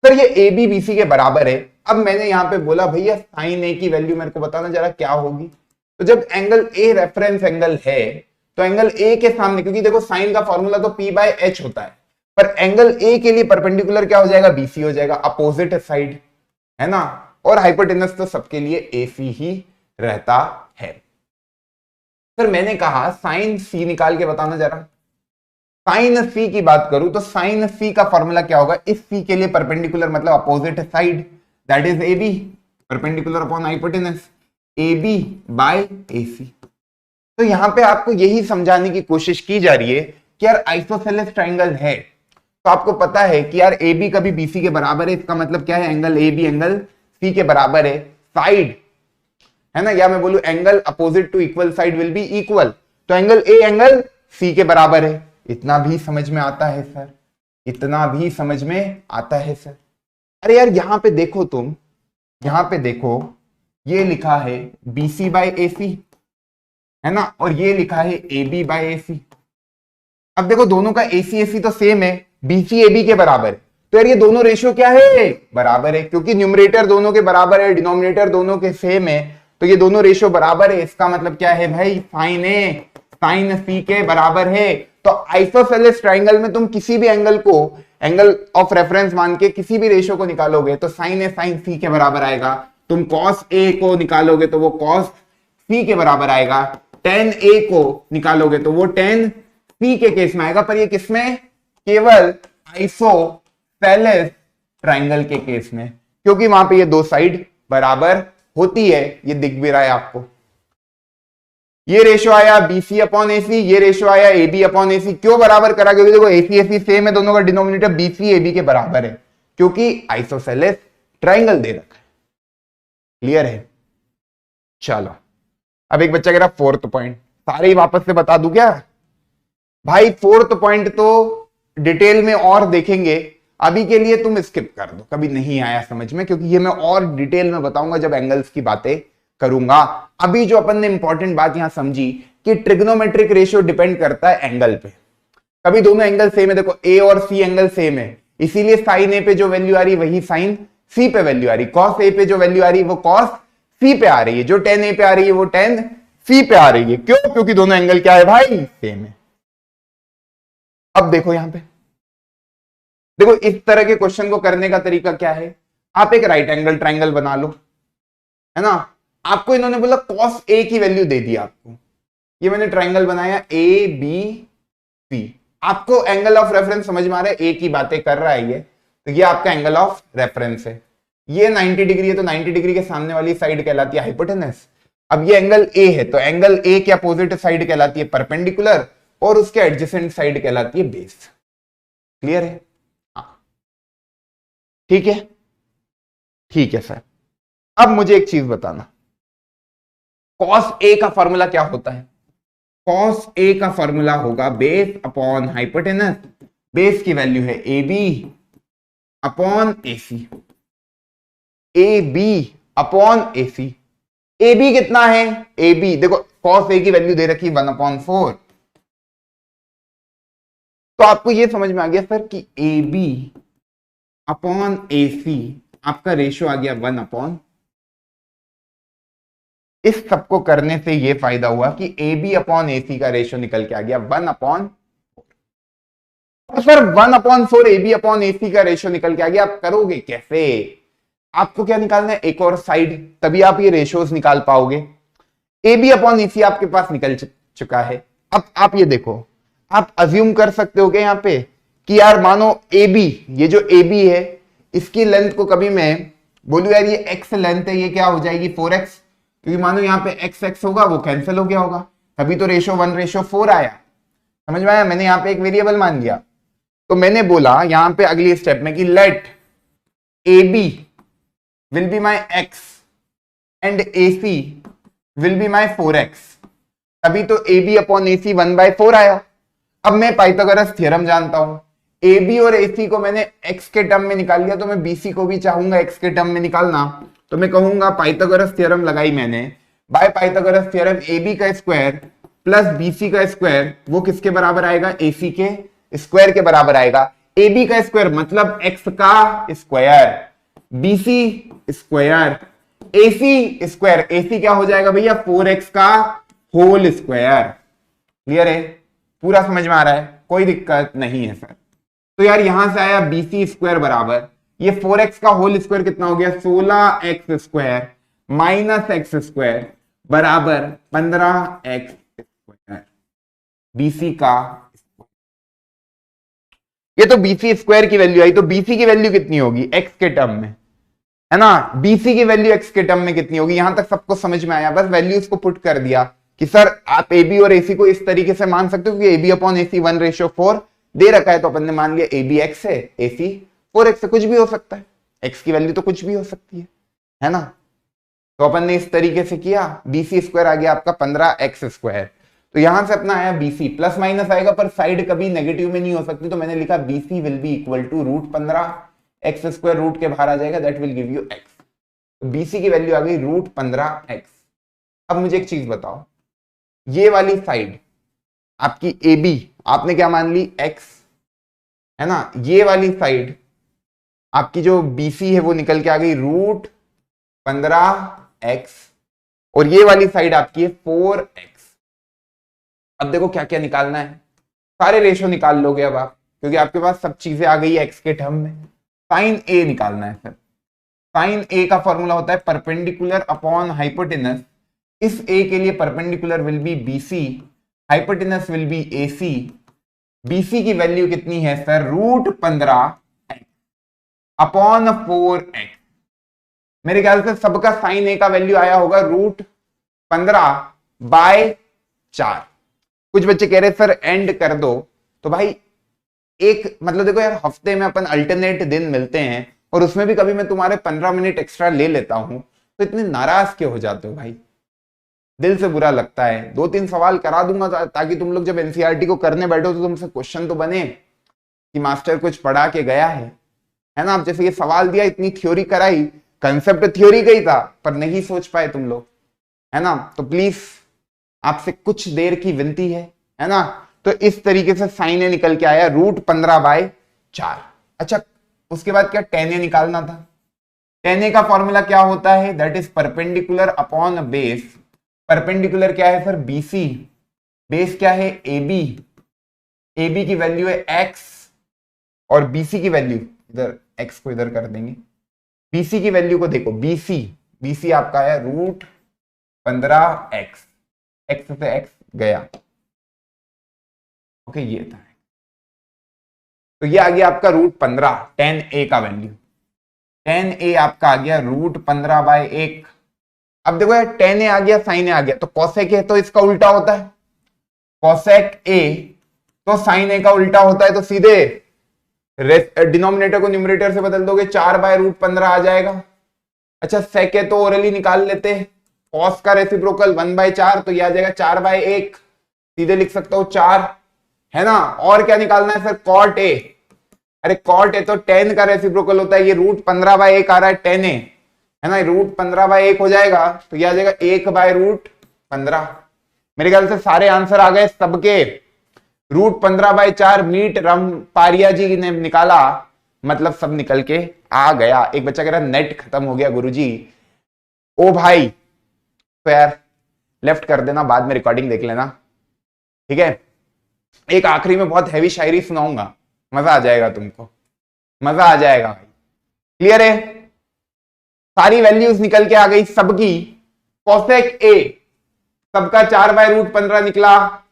Speaker 1: सर ये ए बी बीसी के बराबर है। अब मैंने यहां पे बोला भैया साइन ए की वैल्यू मेरे को बताना जरा क्या होगी। तो जब एंगल ए रेफरेंस एंगल है तो एंगल ए के सामने, क्योंकि देखो साइन का फॉर्मूला तो पी बाय एच होता है, पर एंगल ए के लिए परपेंडिकुलर क्या हो जाएगा, बीसी हो जाएगा, अपोजिट साइड, है ना। और हाइपोटेनस तो सबके लिए एसी ही रहता है। सर मैंने कहा साइन सी निकाल के बताना जरा। साइन सी की बात करूं तो साइन सी का फॉर्मूला क्या होगा, इस सी के लिए परपेंडिकुलर मतलब opposite side, that is A B, perpendicular upon hypotenuse, A B by A C. तो यहां पे आपको यही समझाने की कोशिश की जा रही है कि यार आइसोसेलेस ट्रायंगल है तो आपको पता है कि यार ए बी कभी बीसी के बराबर है, इसका मतलब क्या है, angle A B angle C के बराबर है, साइड, है ना। या मैं बोलूं angle opposite to equal side will be equal, तो एंगल ए एंगल सी के बराबर है। इतना भी समझ में आता है सर, इतना भी समझ में आता है सर। अरे यार यहां पे देखो तुम, यहां पे देखो ये लिखा है बीसी बाय एसी, है ना, और ये लिखा है ए बी बाय एसी। अब देखो दोनों का एसी एसी तो सेम है, बीसी ए बी के बराबर है, तो यार ये दोनों रेशियो क्या है, बराबर है, क्योंकि न्यूमरेटर दोनों के बराबर है, डिनोमिनेटर दोनों के सेम है, तो ये दोनों रेशियो बराबर है। इसका मतलब क्या है भाई, साइन ए साइन सी के बराबर है। तो आइसोसेलेस ट्रायंगल में तुम किसी भी एंगल को एंगल ऑफ रेफरेंस मान के किसी भी रेशियो को निकालोगे तो साइन ए साइन सी के बराबर आएगा। तुम कॉस ए को निकालोगे तो वो कॉस सी के बराबर आएगा, टेन ए को निकालोगे तो वो टेन सी के केस में आएगा। पर ये किसमें, केवल आइसोसेलेस ट्रायंगल के केस में, क्योंकि वहां पे ये दो साइड बराबर होती है। ये दिख भी रहा है आपको, ये रेशियो आया बीसी अपॉन एसी, ये रेशियो आया ए बी अपॉन एसी। क्यों बराबर करा, क्योंकि देखो एसी एसी सेम है, दोनों का डिनोमिनेटर बीसी ए बी के बराबर है, क्योंकि आइसोसेलेस ट्रायंगल दे रखा है। क्लियर है। चलो अब एक बच्चा कह रहा फोर्थ पॉइंट, सारे ही वापस से बता दूं क्या भाई। फोर्थ पॉइंट तो डिटेल में और देखेंगे, अभी के लिए तुम स्किप कर दो, कभी नहीं आया समझ में, क्योंकि ये मैं और डिटेल में बताऊंगा जब एंगल्स की बातें करूंगा। अभी जो अपन ने इंपॉर्टेंट बात यहां समझी कि ट्रिग्नोमेट्रिक रेशियो डिपेंड करता है एंगल पे। कभी दोनों एंगल सेम है, देखो ए और सी एंगल सेम है, इसीलिए साइन ए पे जो वैल्यू आ रही वही साइन सी पे वैल्यू आ रही, कॉस ए पे जो वैल्यू आ रही वो कॉस सी पे आ रही है, जो टेन ए पे आ रही है वो टेन सी पे आ रही है। क्यों, क्योंकि दोनों एंगल क्या है भाई, सेम है। अब देखो यहां पे, देखो इस तरह के क्वेश्चन को करने का तरीका क्या है, आप एक राइट एंगल ट्रायंगल बना लो, है ना। आपको इन्होंने बोला cos A की वैल्यू दे दी आपको, ये मैंने ट्रायंगल बनाया ए बी सी। आपको एंगल ऑफ रेफरेंस समझ में आ रहा है, ए की बातें कर रहा है ये, तो ये आपका एंगल ऑफ रेफरेंस है। ये 90 डिग्री है तो 90 डिग्री के सामने वाली साइड कहलाती है हाइपोटेनस। अब ये एंगल ए है तो एंगल ए के अपोजिट साइड कहलाती है परपेंडिकुलर, और उसके एडजेसेंट साइड कहलाती है बेस। क्लियर है, ठीक है, ठीक है सर। अब मुझे एक चीज बताना, cos A का फॉर्मूला क्या होता है, cos A का फॉर्मूला होगा बेस अपॉन हाइपोटेनस, बेस की वैल्यू है A B upon A C, A B upon A C. A B कितना है, ए बी देखो cos A की वैल्यू दे रखी 1/4, तो आपको यह समझ में आ गया सर कि ए बी अपॉन ए सी आपका रेशियो आ गया 1/। इस सबको करने से यह फायदा हुआ कि ए बी अपॉन ए सी का रेशियो निकल के आ गया 1/4। Sir 1/4 A B upon A सी का रेशियो निकल के आ गया, आप करोगे कैसे, आपको क्या निकालना है, एक और साइड, तभी आप ये रेशियोज निकाल पाओगे। ए बी अपॉन ए सी आपके पास निकल चुका है। अब आप ये देखो, आप अज्यूम कर सकते हो क्या यहां पे कि यार मानो ए बी, ये जो ए बी है इसकी लेंथ को कभी मैं बोलूं यार ये एक्स लेंथ है, ये क्या हो जाएगी 4x, क्योंकि मानो यहाँ पे एक्स एक्स होगा वो कैंसिल हो गया होगा, तभी तो रेशियो 1/4 आया। समझ में आया, मैंने यहाँ पे एक वेरिएबल मान लिया। तो मैंने बोला यहाँ पे अगली स्टेप में कि let A B will be my x and AC will be my 4x। अभी तो AB अपॉन AC 1/4 आया। अब मैं पाइथागोरस थ्योरम जानता हूं, AB और AC को मैंने x के टर्म में निकाल लिया, तो मैं BC को भी चाहूंगा x के टर्म में निकालना, तो मैं कहूंगा पाइथागोरस थ्योरम लगाई मैंने, बाय पाइथागोरस थ्योरम AB का स्क्वायर प्लस BC का स्क्वायर वो किसके बराबर आएगा, AC के स्क्वायर के बराबर आएगा। AB का स्क्वायर मतलब x का square, BC square, AC square, AC क्या हो जाएगा भैया 4x का होल स्क्वायर। क्लियर है, पूरा समझ में आ रहा है, कोई दिक्कत नहीं है सर। तो यार यहां से आया BC स्क्वायर बराबर ये 4x का होल स्क्वायर कितना हो गया 16x square minus x square बराबर 15x स्क्वायर BC का। ये तो BC स्क्वायर की वैल्यू आई, तो BC की वैल्यू कितनी होगी x के टर्म में, है ना। BC की वैल्यू x के टर्म में कितनी होगी, यहां तक सबको समझ में आया। बस वैल्यूज को पुट कर दिया कि सर आप AB और AC को इस तरीके से मान सकते हो कि AB अपॉन AC 1/4 दे रखा है, तो अपन ने मान लिया AB x है, AC 4x से कुछ भी हो सकता है, x की वैल्यू तो कुछ भी हो सकती है ना। तो अपन ने इस तरीके से किया, BC स्क्वायर आ गया आपका 15x स्क्वायर। तो यहां से अपना आया BC, प्लस माइनस आएगा पर साइड कभी नेगेटिव में नहीं हो सकती, तो मैंने लिखा BC will be equal to √15 x square root के बाहर आ जाएगा, that will give you x। तो BC की वैल्यू आ गई √15x। अब मुझे एक चीज बताओ, ये वाली साइड आपकी AB आपने क्या मान ली x, है ना। ये वाली साइड आपकी जो BC है वो निकल के आ गई √15x और ये वाली साइड आपकी है 4x। अब देखो क्या क्या निकालना है, सारे रेशो निकाल लोगे अब आप, क्योंकि आपके पास सब चीजें आ गई x के टर्म में। साइन A निकालना है सर, साइन A का फॉर्मूला होता है परपेंडिकुलर अपॉन हाइपोटेनस। इस A के लिए perpendicular will be BC, hypotenuse will B AC। BC की वैल्यू कितनी है सर √15x अपॉन 4x। मेरे ख्याल से सबका साइन A का वैल्यू आया होगा √15/4। कुछ बच्चे कह रहे सर एंड कर दो, तो भाई एक मतलब देखो यार, हफ्ते में अपन अल्टरनेट दिन मिलते हैं और उसमें भी कभी मैं तुम्हारे 15 मिनट एक्स्ट्रा ले लेता हूं, तो इतने नाराज क्यों हो जाते हो भाई, दिल से बुरा लगता है। 2-3 सवाल करा दूंगा ताकि तुम लोग जब एनसीईआरटी को करने बैठो तो तुमसे क्वेश्चन तो बने कि मास्टर कुछ पढ़ा के गया है ना। अब जैसे ये सवाल दिया, इतनी थ्योरी कराई, कंसेप्ट थ्योरी का ही था पर नहीं सोच पाए तुम लोग, है ना। तो प्लीज आपसे कुछ देर की विनती है ना। तो इस तरीके से साइन ए निकल के आया √15/4। अच्छा उसके बाद क्या tan A निकालना था। tan A का फॉर्मूला क्या होता है, that is perpendicular upon base. Perpendicular क्या है सर BC, बेस क्या है AB, AB की वैल्यू है x और BC की वैल्यू, इधर x को इधर कर देंगे, BC की वैल्यू को देखो, BC आपका है √15x, x से x गया, ओके ये था। तो ये आ गया आपका √15 tan A का वैल्यू, tan A आपका आ गया √15/1। अब देखो यार tan A आ गया sin A आ गया, तो cosec A तो इसका उल्टा होता है, cosec A तो sin A का उल्टा होता है, तो सीधे डिनोमिनेटर को न्यूमरेटर से बदल दोगे 4/√15 आ जाएगा। अच्छा sec A तो ओरली निकाल लेते हैं, cos का रेसिप्रोकल 1/4 तो ये आ जाएगा 4/1, सीधे लिख सकता हूं 4, है ना। और क्या निकालना है सर cot A, अरे cot A तो tan का रेसिप्रोकल होता है, ये √15/1 आ रहा है tan A, है ना, √15/1 हो जाएगा, तो ये आ जाएगा 1/√15। मेरे ख्याल से सारे आंसर आ गए सबके। √15/4 मीट रमपारिया जी ने निकाला, मतलब सब निकल के आ गया। एक बच्चा कह रहा नेट खत्म हो गया गुरुजी, ओ भाई तो यार लेफ्ट कर देना, बाद में रिकॉर्डिंग देख लेना, ठीक है। एक आखिरी में बहुत हैवी शायरी सुनाऊंगा, मजा आ जाएगा तुमको, मजा आ जाएगा भाई। क्लियर है, सारी वैल्यूज निकल के आ गई सबकी। cosec A सबका 4/√15 निकला,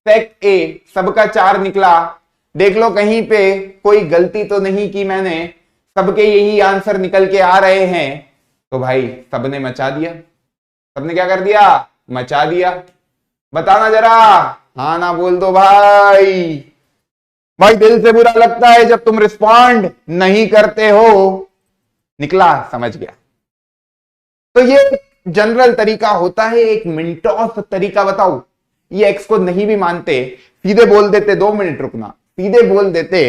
Speaker 1: sec A सबका 4 निकला। देख लो कहीं पे कोई गलती तो नहीं की मैंने, सबके यही आंसर निकल के आ रहे हैं, तो भाई सबने मचा दिया। सबने क्या कर दिया, मचा दिया। बताना जरा, हाँ ना बोल दो भाई। भाई दिल से बुरा लगता है जब तुम रिस्पॉन्ड नहीं करते हो। निकला, समझ गया। तो ये जनरल तरीका होता है। एक मिनटोस तरीका बताओ, ये एक्स को नहीं भी मानते, सीधे बोल देते 2 मिनट रुकना, सीधे बोल देते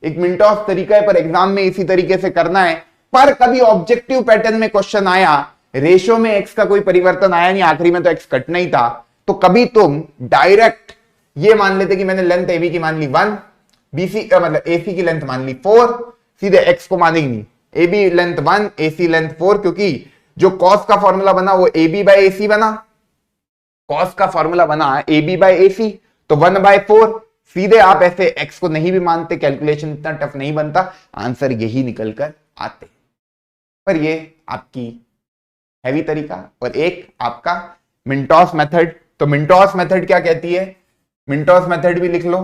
Speaker 1: एक मिनटोस तरीका है, पर एग्जाम में इसी तरीके से करना है। पर कभी ऑब्जेक्टिव पैटर्न में क्वेश्चन आया, रेशो में एक्स का कोई परिवर्तन आया नहीं, आखिरी में तो एक्स कटना ही था, तो कभी तुम डायरेक्ट ये मान लेते कि मैंने लेंथ एबी की मान ली 1, बीसी मतलब एसी की लेंथ मान ली 4, सीधे एक्स को मानेगी नहीं, एबी लेंथ 1 एसी लेंथ 4, क्योंकि जो कॉस का फॉर्मूला बना वो एबी बाय एसी बना, कॉस का फॉर्मूला बना एबी बाय एसी, तो 1/4। सीधे आप ऐसे एक्स को नहीं भी मानते, कैलकुलेशन इतना टफ नहीं बनता, आंसर यही निकल कर आते। पर ये आपकी हैवी तरीका और एक आपका मिनटोस मेथड। तो मिनटोस मेथड क्या कहती है, मिनटोस मेथड भी लिख लो,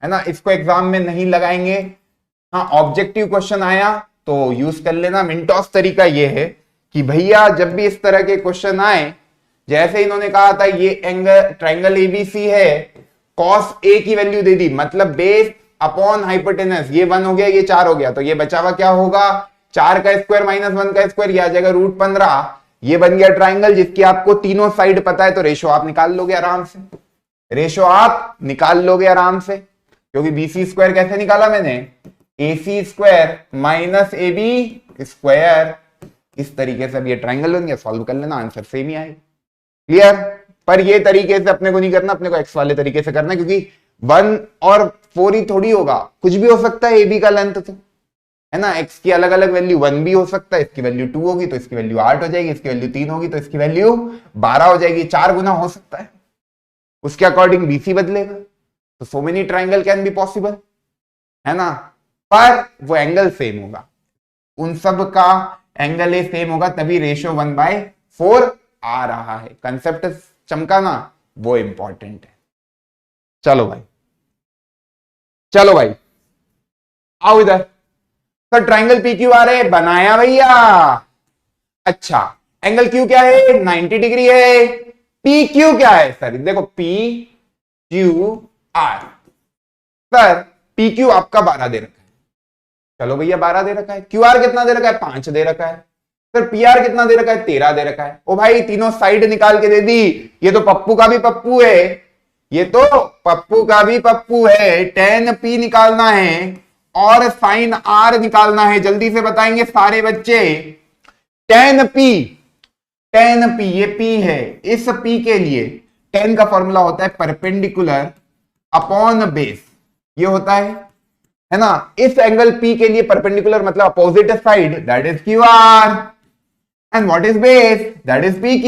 Speaker 1: है ना, इसको एग्जाम में नहीं लगाएंगे, हाँ ऑब्जेक्टिव क्वेश्चन आया तो यूज कर लेना। मिनटोस तरीका ये है कि भैया जब भी इस तरह के क्वेश्चन आए, जैसे इन्होंने कहा था ये एंगल ट्रायंगल एबीसी है, कॉस ए की वैल्यू दे दी, मतलब बेस अपॉन हाइपोटेनस, ये 1 हो गया, ये 4 हो गया, तो ये बचा हुआ क्या होगा, 4 का स्क्वायर माइनस 1 का स्क्वायर, ये आ जाएगा √15। ये बन गया ट्राइंगल जिसकी आपको तीनों साइड पता है, तो रेशो आप निकाल लोगे आराम से, रेशो आप निकाल लोगे आराम से, क्योंकि बीसी स्क्वायर कैसे निकाला मैंने, AC square minus AB square, इस तरीके से अब ये ट्राइंगल बन गया, सॉल्व कर लेना, आंसर सेम ही आएगा। क्लियर। पर ये तरीके से अपने को नहीं करना, अपने को एक्स वाले तरीके से करना, क्योंकि 1 और 4 ही थोड़ी होगा, कुछ भी हो सकता है AB का लेंथ, तो है ना, एक्स की अलग अलग वैल्यू 1 भी हो सकता है, इसकी वैल्यू 2 होगी तो इसकी वैल्यू 8 हो जाएगी, इसकी वैल्यू 3 होगी तो इसकी वैल्यू 12 हो जाएगी, 4 गुना हो सकता है, उसके अकॉर्डिंग BC बदलेगा। तो so many triangle can be possible, है ना, पर वो एंगल सेम होगा, उन सब का एंगल सेम होगा, तभी रेशियो 1/4 आ रहा है। कंसेप्ट चमकाना वो इंपॉर्टेंट है। चलो भाई, चलो भाई आओ इधर, सर ट्राइंगल PQ आ रहे बनाया भैया, अच्छा एंगल Q क्या है, 90 डिग्री है, PQ क्या है सर, देखो PQR, सर PQ आपका 12 दे रखा है, चलो भैया 12 दे रखा है, QR कितना दे रखा है, 5 दे रखा है, सर PR कितना दे रखा है, 13 दे रखा है। ओ भाई तीनों साइड निकाल के दे दी, ये तो पप्पू का भी पप्पू है, ये तो पप्पू का भी पप्पू है, tan P निकालना है और sin R निकालना है, जल्दी से बताएंगे सारे बच्चे। tan P ये P है, इस P के लिए tan का फॉर्मूला होता है परपेंडिकुलर अपॉन बेस, ये होता है ना, इस एंगल P के लिए परपेंडिकुलर मतलब opposite side, that is QR, and what is base, that is PQ,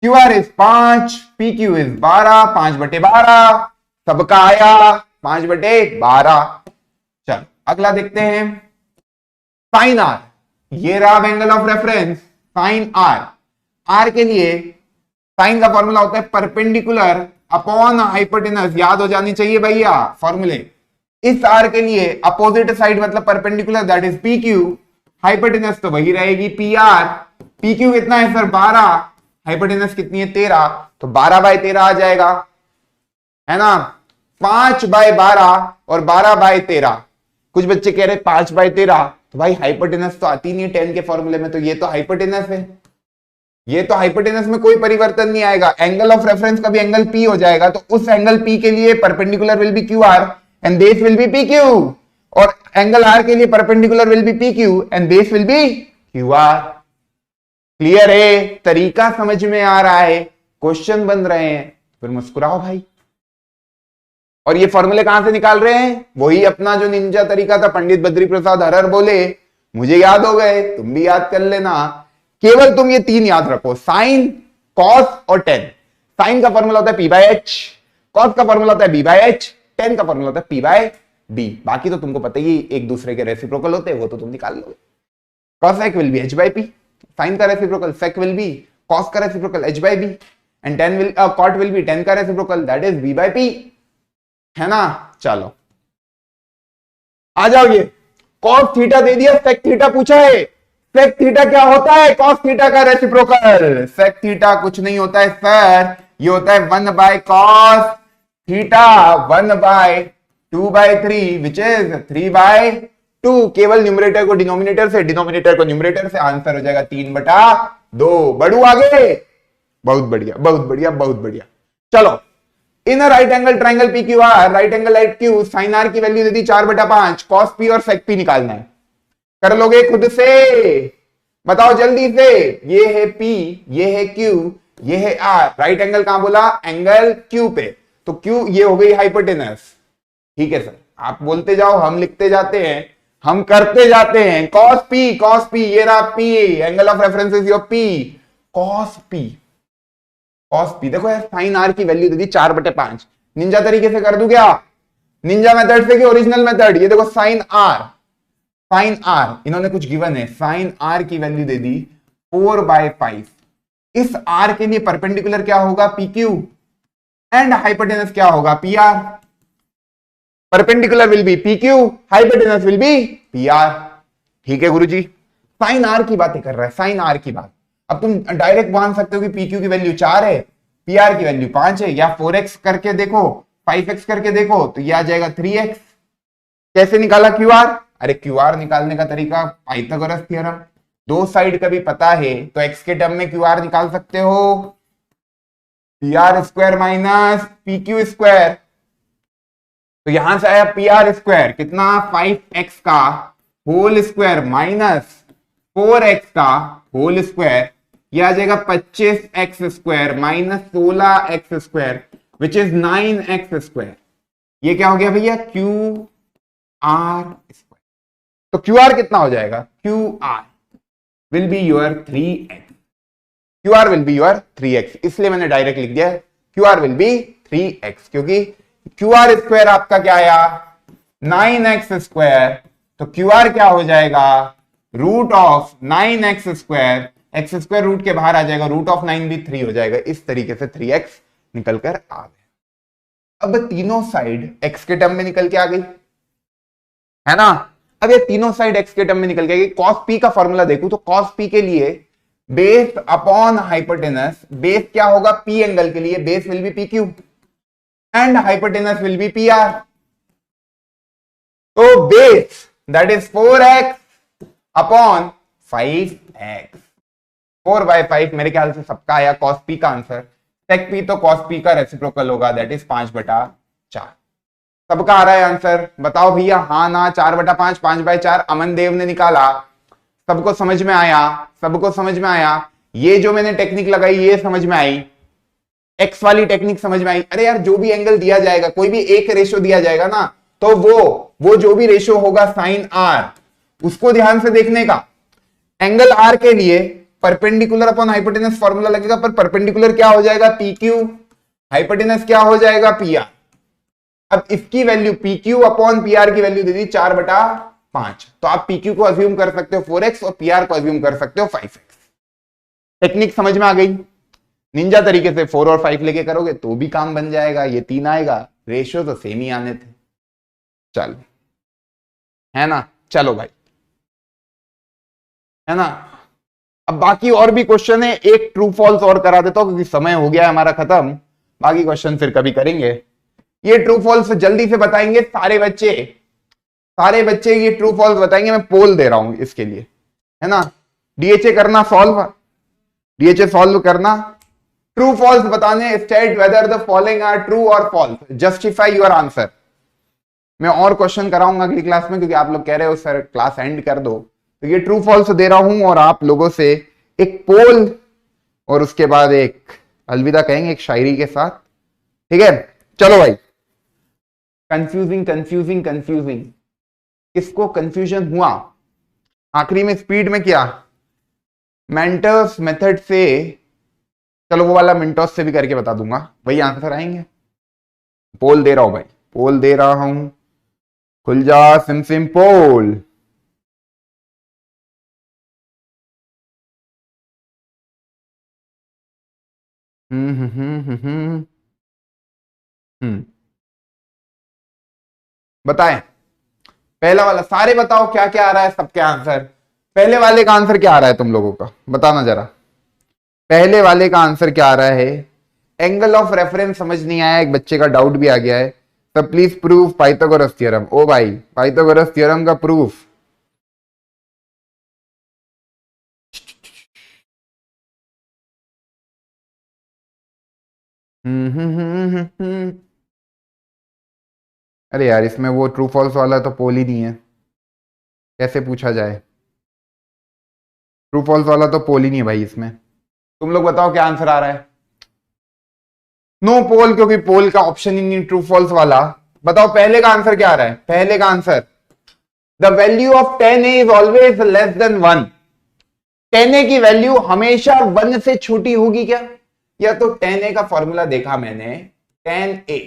Speaker 1: QR is 5, PQ is 12, 5/12, सबका आया 5/12। चल अगला देखते हैं, साइन R, ये रहा angle of reference sine R, R के लिए साइन का फॉर्मूला होता है परपेंडिकुलर अपॉन हाइपोटेनस, याद हो जानी चाहिए भैया फॉर्मूले। इस R के लिए अपोजिट साइड मतलब perpendicular, that is PQ, hypotenuse तो वही रहेगी PR, PQ कितना है सर 12, हाइपोटेनस कितनी है 13, तो 12/13 आ जाएगा, है ना, 5/12 और 12/13। कुछ बच्चे कह रहे 5/13, तो भाई हाइपोटेनस तो आती नहीं है 10 के फॉर्मूले में, तो ये तो हाइपोटेनस है, ये तो हाइपोटेनस में कोई परिवर्तन नहीं आएगा, एंगल ऑफ रेफरेंस का भी एंगल P हो जाएगा, तो उस एंगल P के लिए perpendicular will be QR and base will B PQ, और एंगल R के लिए perpendicular will be PQ and base will B QR। Clear है, तरीका समझ में आ रहा है, क्वेश्चन बन रहे हैं, फिर मुस्कुराओ भाई। और ये फॉर्मूले कहां से निकाल रहे हैं, वही अपना जो निंजा तरीका था, पंडित बद्री प्रसाद हरर बोले, मुझे याद हो गए, तुम भी याद कर लेना, केवल तुम ये 3 याद रखो, साइन, कॉस और टेन। साइन का फॉर्मूला होता है P/H, कॉस का फॉर्मूला होता है B/H, टेन का फॉर्मूला होता है P/B, बाकी तो तुमको पता ही एक दूसरे के रेसिप्रोकल होते हैं, वो तो तुम निकाल लोगे। Cosec will be H/P, sine का reciprocal sec will be cos का reciprocal H/B, and tan will cot will be tan का रेसिप्रोकल, दैट इज B/P, है ना। चलो आ जाओ, ये कॉस थीटा दे दिया, सेक थीटा पूछा है, सेक थीटा क्या होता है, कॉस थीटा का रेसिप्रोकल, सेक थीटा कुछ नहीं होता है सर, ये होता है 1/cos थीटा 1/2/3 विच इज 3/2 2 केवल न्यूमरेटर को डिनोमिनेटर से, डिनोमिनेटर को न्यूमरेटर से, आंसर हो जाएगा 3/2। बढ़ू आगे, बहुत बढ़िया बहुत बढ़िया बहुत बढ़िया। चलो, in right angle triangle P Q R, right angle लाइट क्यू, साइन आर की वैल्यू दे दी 4/5, कॉस पी और सेक पी निकालना है। कर लोगे खुद से, बताओ जल्दी से। ये है पी, ये है क्यू, ये है आर। राइट एंगल कहां बोला? एंगल क्यू पे, तो क्यू ये हो गई हाइपोटेनस। ठीक है सर, आप बोलते जाओ, हम लिखते जाते हैं, हम करते जाते हैं। कॉस पी, कॉस पी, ये रहा P, angle of reference is your P, cos P, cos P. देखो यार, साइन आर की वैल्यू दे दी 4/5। निंजा तरीके से कर दूं क्या? निंजा मेथड से कि ओरिजिनल मेथड? ये देखो साइन आर, साइन आर इन्होंने कुछ गिवन है, साइन आर की वैल्यू दे दी 4/5। इस आर के लिए परपेंडिकुलर क्या होगा? पी क्यू, एंड हाइपोटेनस क्या होगा? P R. Perpendicular will be P Q, hypotenuse will be P are. ठीक है गुरुजी, साइन आर की बातें कर रहा है, साइन आर की बात। अब तुम डायरेक्ट मान सकते हो कि पी क्यू की वैल्यू 4 है, पी आर की वैल्यू 5 है, या 4x करके देखो, 5x करके देखो, तो ये आ जाएगा 3x। कैसे निकाला क्यू आर? अरे क्यू आर निकालने का तरीका पाइथागोरस थ्योरम, दो साइड का भी पता है तो x के टर्म में क्यू आर निकाल सकते हो, P R square minus P Q square. तो यहां से आया पी आर स्क्वायर कितना? 5x का होल स्क्वायर माइनस 4x का होल स्क्वायर, यह आ जाएगा 25x square minus 16x square which is 9x square. ये क्या हो गया भैया? Q R square. तो क्यू आर कितना हो जाएगा? Q R will be your 3x, Q R will be your 3x। इसलिए मैंने डायरेक्ट लिख दिया Q R will be 3x, क्योंकि क्यू आर स्क्वायर आपका क्या आया? 9x square. तो क्यू आर क्या हो जाएगा? Root of 9x square, X square root के बाहर आ जाएगा, रूट ऑफ 9 भी 3 हो जाएगा। इस तरीके से 3x निकल कर आ गया। अब तीनों साइड x के टर्म में निकल के आ गई है ना। अब ये तीनों साइड x के टर्म में निकल के आ गई। cos p का फॉर्मूला देखूं तो cos p के लिए बेस अपॉन हाइपोटेनस, बेस क्या होगा? p एंगल के लिए base will be P Q and hypotenuse will be P R. तो base that is 4x upon 5x, 4/5 मेरे ख्याल से सबका आया cos p का आंसर। sec p तो cos p का रेसिप्रोकल होगा, दैट इज 5/4। सबका आ रहा है आंसर, बताओ भैया हाँ ना? 4/5, 5/4 अमन देव ने निकाला। सबको समझ में आया? सबको समझ में आया? ये जो मैंने टेक्निक लगाई ये समझ में आई, एक्स वाली टेक्निक समझ में आई? अरे यार, जो भी एंगल दिया जाएगा, कोई भी एक रेशो दिया जाएगा ना, तो वो जो भी रेशो होगा साइन आर, उसको ध्यान से देखने का। एंगल आर के लिए परपेंडिकुलर अपॉन हाइपोटेनस फॉर्मूला लगेगा, पर परपेंडिकुलर क्या हो जाएगा? पी क्यू, हाइपोटेनस क्या हो जाएगा? P R. अब इसकी value P Q upon P R की वैल्यू दे दी 4/5, तो आप पी क्यू को अज्यूम कर सकते हो 4x और पी आर को अज्यूम कर सकते हो 5x। टेक्निक समझ में आ गई? निंजा तरीके से 4 और 5 लेके करोगे तो भी काम बन जाएगा, ये 3 आएगा, रेशियो तो सेम ही आने थे। चलो, है ना? चलो भाई, है ना? अब बाकी और भी क्वेश्चन है, एक ट्रू फॉल्स और करा देता हूं क्योंकि समय हो गया है हमारा खत्म, बाकी क्वेश्चन फिर कभी करेंगे। ये ट्रू फॉल्स जल्दी से बताएंगे सारे बच्चे ये ट्रू फॉल्स बताएंगे। मैं पोल दे रहा हूं इसके लिए, है ना? डीएचए करना, डीएचए सॉल्व करना, ट्रू फॉल्स बताने, state whether the following are true और फॉल्स, जस्टिफाई योर आंसर। मैं और क्वेश्चन कराऊंगा अगली क्लास में क्योंकि आप लोग कह रहे हो सर क्लास एंड कर दो, तो ये ट्रू फॉल्स दे रहा हूं और आप लोगों से एक पोल और उसके बाद एक अलविदा कहेंगे एक शायरी के साथ। ठीक है, चलो भाई। कंफ्यूजिंग, किसको कंफ्यूजन हुआ? आखिरी में स्पीड में क्या मेंटर्स मेथड से, चलो वो वाला मिंटोस से भी करके बता दूंगा, वही आंसर आएंगे। पोल दे रहा हूं भाई, पोल दे रहा हूं, खुल जा सिम पोल। बताएं पहला वाला, सारे बताओ क्या क्या आ रहा है सबके आंसर। पहले वाले का आंसर क्या आ रहा है तुम लोगों का, बताना जरा। पहले वाले का आंसर क्या आ रहा है? एंगल ऑफ रेफरेंस समझ नहीं आया, एक बच्चे का डाउट भी आ गया है। तो प्लीज प्रूफ पाइथागोरस थ्योरम। ओ भाई, पाइथागोरस थ्योरम का प्रूफ अरे यार, इसमें वो ट्रू फॉल्स वाला तो पोल ही नहीं है, कैसे पूछा जाए? ट्रू फॉल्स वाला तो पोल ही नहीं है भाई इसमें। तुम लोग बताओ क्या आंसर आ रहा है? नो पोल, क्योंकि पोल का ऑप्शन ही नहीं ट्रू फॉल्स वाला। बताओ पहले का आंसर क्या आ रहा है? पहले का answer, the value of 10a is always less than 1। 10a की वैल्यू हमेशा 1 से छोटी होगी क्या? या तो 10a का फॉर्मूला देखा मैंने, 10a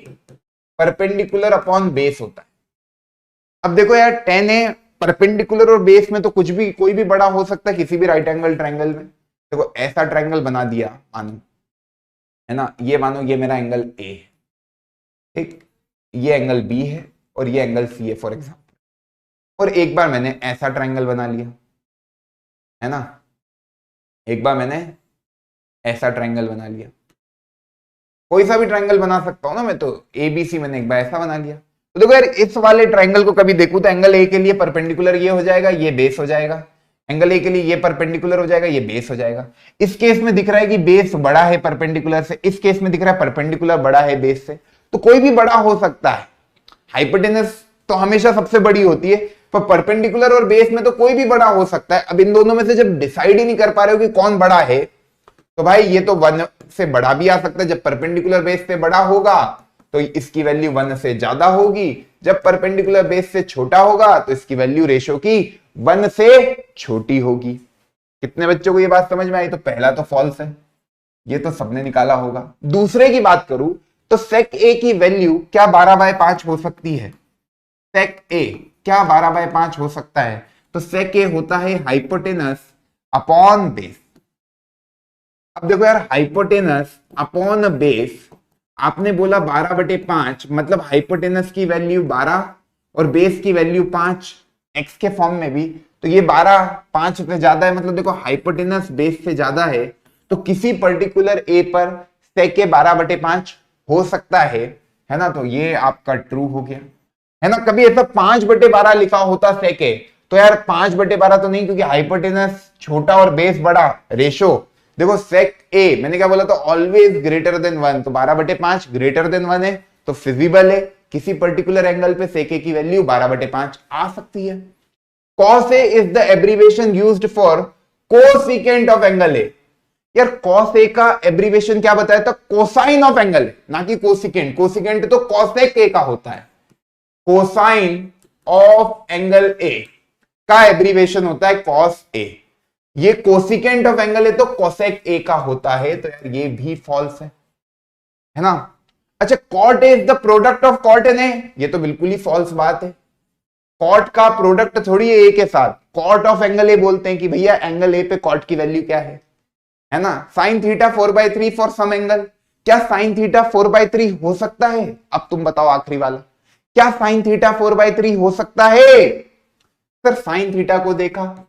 Speaker 1: परपेंडिकुलर अपॉन बेस होता है। अब देखो यार, 10a परपेंडिकुलर और बेस में तो कुछ भी, कोई भी बड़ा हो सकता है किसी भी राइट एंगल ट्रायंगल में। देखो ऐसा ट्रायंगल बना दिया मानो, है ना, ये मानो ये मेरा एंगल ए है, ठीक, ये एंगल बी है और ये एंगल सी है फॉर एग्जांपल। और एक बार मैंने ऐसा ट्रायंगल बना लिया, है ना, एक बार मैंने ऐसा ट्रायंगल बना लिया। कोई सा भी ट्रायंगल बना सकता हूं ना मैं, तो ए बी सी मैंने एक बार ऐसा बना लिया। तो देखो यार, इस वाले ट्रायंगल को कभी देखूं तो एंगल ए के लिए परपेंडिकुलर ये हो जाएगा, ये बेस हो जाएगा। एंगल ए के लिए ये परपेंडिकुलर हो जाएगा, ये बेस हो जाएगा। इस केस में दिख रहा है कि बेस बड़ा है परपेंडिकुलर से, इस केस में दिख रहा है परपेंडिकुलर बड़ा है बेस से। तो कोई भी बड़ा हो सकता है। हाइपोटेनस तो हमेशा सबसे बड़ी होती है, पर परपेंडिकुलर और बेस में तो कोई भी बड़ा हो सकता है। अब इन दोनों में से जब डिसाइड ही नहीं कर पा रहे हो कि कौन बड़ा है, तो भाई ये तो 1 से बड़ा भी आ सकता है। जब परपेंडिकुलर बेस से बड़ा होगा तो इसकी वैल्यू 1 से ज्यादा होगी, जब परपेंडिकुलर बेस से छोटा होगा तो इसकी वैल्यू रेशो की 1 से छोटी होगी। कितने बच्चों को ये बात समझ में आई? तो पहला तो फॉल्स है, ये तो सबने निकाला होगा। दूसरे की बात करूं तो सेक ए की वैल्यू क्या 12/5 हो सकती है? सेक ए क्या 12/5 हो सकता है? तो सेक ए होता है हाइपोटेनस अपॉन बेस। अब देखो यार, हाइपोटेनस अपॉन बेस, आपने बोला 12/5, मतलब हाइपोटेनस की वैल्यू 12 और बेस की वैल्यू 5 एक्स के फॉर्म में भी, तो ये 12 5 से ज्यादा है, मतलब देखो हाइपोटेनस बेस से ज्यादा है, तो किसी पर्टिकुलर ए पर सेक ए 12/5 हो सकता है ना। तो ये आपका ट्रू हो गया, है ना। कभी ऐसा 5/12 लिखा होता सेक ए, तो यार 5/12 तो नहीं, क्योंकि हाइपोटेनस छोटा और बेस बड़ा, रेशो देखो सेक ए मैंने क्या बोला, तो ऑलवेज ग्रेटर देन 1, तो 12/5 ग्रेटर देन 1 है, तो फिजिबल है किसी पर्टिकुलर एंगल पे सेक ए की वैल्यू 12/5 आ सकती है। cos a is the abbreviation used for cosecant of angle ए। यार cos a का एब्रीवेशन क्या बताया था? कोसाइन ऑफ एंगल, ना कि कोसिकेंट। कोसिकेंट तो cosec a का होता है, कोसाइन ऑफ एंगल ए का एब्रीवेशन होता है cos a। ये कोसिकेंट ऑफ एंगल है तो कोसेक ए का होता है, तो यार ये भी फॉल्स है ना। अच्छा, cot A is the product of cot and A, ये तो बिल्कुल ही फॉल्स बात है। कॉट का प्रोडक्ट थोड़ी है ए के साथ, कॉट ऑफ एंगल ए बोलते हैं कि भैया एंगल ए पे कॉट की वैल्यू क्या है ना। Sine theta 4/3 for some angle, क्या साइन थीटा 4/3 हो सकता है? अब तुम बताओ आखिरी वाला, क्या साइन थीटा 4/3 हो सकता है? सर साइन थीटा को देखा,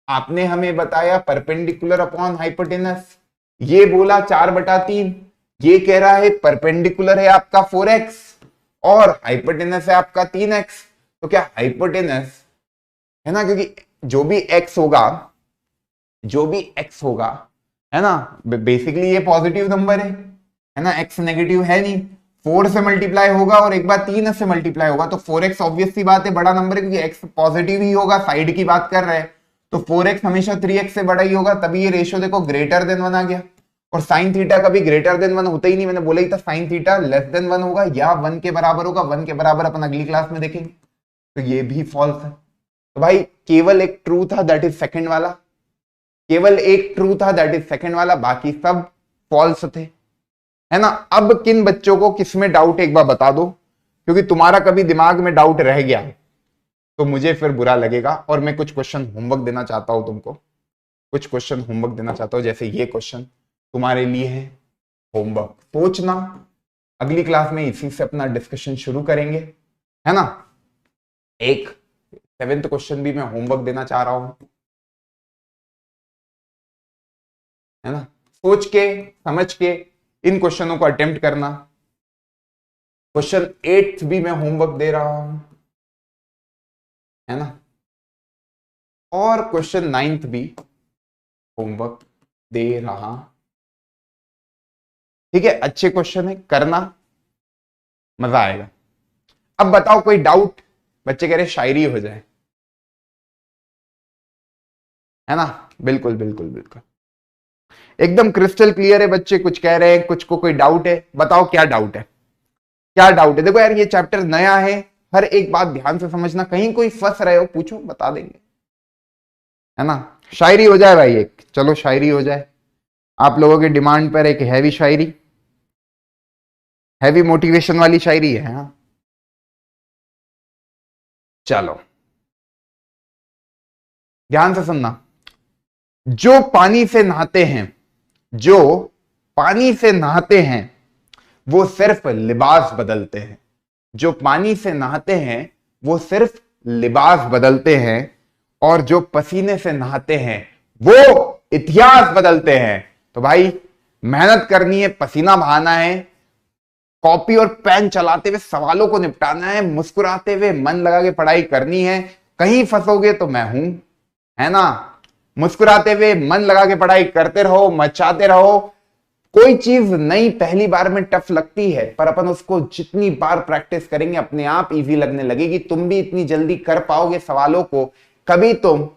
Speaker 1: आपने हमें बताया परपेंडिकुलर अपॉन हाइपोटेनस, ये बोला 4/3, ये कह रहा है परपेंडिकुलर है आपका 4x और हाइपोटेनस है आपका 3x। तो क्या हाइपोटेनस, है ना, क्योंकि जो भी x होगा, जो भी x होगा, है ना, बेसिकली ये पॉजिटिव नंबर है ना, x नेगेटिव है नहीं। 4 से मल्टीप्लाई होगा और एक बार 3 से मल्टीप्लाई होगा, तो 4x ऑब्वियस सी बात है बड़ा नंबर है, क्योंकि x पॉजिटिव ही होगा, साइड की बात कर रहे हैं, तो 4x हमेशा 3x से बड़ा ही होगा, तभी ये रेशियो देखो ग्रेटर देन 1 आ गया। और साइन थीटा कभी ग्रेटर देन 1 होता ही नहीं, मैंने बोला ही था साइन थीटा लेस देन 1 होगा या 1 के बराबर होगा। 1 के बराबर अपन अगली क्लास में देखेंगे। तो ये भी फॉल्स है। तो भाई केवल एक ट्रू था, दैट इज सेकंड वाला, केवल एक ट्रू था दैट इज सेकंड वाला, बाकी सब फॉल्स थे, है ना। अब किन बच्चों को किसमें डाउट एक बार बता दो, क्योंकि तुम्हारा कभी दिमाग में डाउट रह गया तो मुझे फिर बुरा लगेगा, और मैं कुछ क्वेश्चन होमवर्क देना चाहता हूं तुमको, कुछ क्वेश्चन होमवर्क देना चाहता हूं, जैसे ये क्वेश्चन तुम्हारे लिए है होमवर्क, सोचना। अगली क्लास में इसी से अपना डिस्कशन शुरू करेंगे, है ना। एक 7th क्वेश्चन भी मैं होमवर्क देना चाह रहा हूं, है ना। सोच के समझ के इन क्वेश्चनों को अटेम्प्ट करना। क्वेश्चन 8th भी मैं होमवर्क दे रहा हूं, है ना, और क्वेश्चन 9th भी होमवर्क दे रहा ठीक है, अच्छे क्वेश्चन है, करना मजा आएगा। अब बताओ कोई डाउट? बच्चे कह रहे शायरी हो जाए, है ना? बिल्कुल बिल्कुल बिल्कुल, एकदम क्रिस्टल क्लियर है। बच्चे कुछ कह रहे हैं, कुछ को कोई डाउट है, बताओ क्या डाउट है, क्या डाउट है? देखो यार ये चैप्टर नया है, हर एक बात ध्यान से समझना, कहीं कोई फंस रहे हो पूछो, बता देंगे, है ना? शायरी हो जाए भाई एक, चलो शायरी हो जाए। आप लोगों की डिमांड पर एक हैवी शायरी, हैवी मोटिवेशन वाली शायरी है। हाँ चलो ध्यान से सुनना। जो पानी से नहाते हैं, जो पानी से नहाते हैं वो सिर्फ लिबास बदलते हैं। जो पानी से नहाते हैं वो सिर्फ लिबास बदलते हैं, और जो पसीने से नहाते हैं वो इतिहास बदलते हैं। तो भाई मेहनत करनी है, पसीना बहाना है, कॉपी और पेन चलाते हुए सवालों को निपटाना है, मुस्कुराते हुए मन लगा के पढ़ाई करनी है। कहीं फंसोगे तो मैं हूं, है ना? मुस्कुराते हुए मन लगा के पढ़ाई करते रहो, मचाते रहो। कोई चीज नई पहली बार में टफ लगती है, पर अपन उसको जितनी बार प्रैक्टिस करेंगे अपने आप इजी लगने लगेगी। तुम भी इतनी जल्दी कर पाओगे सवालों को, कभी तुम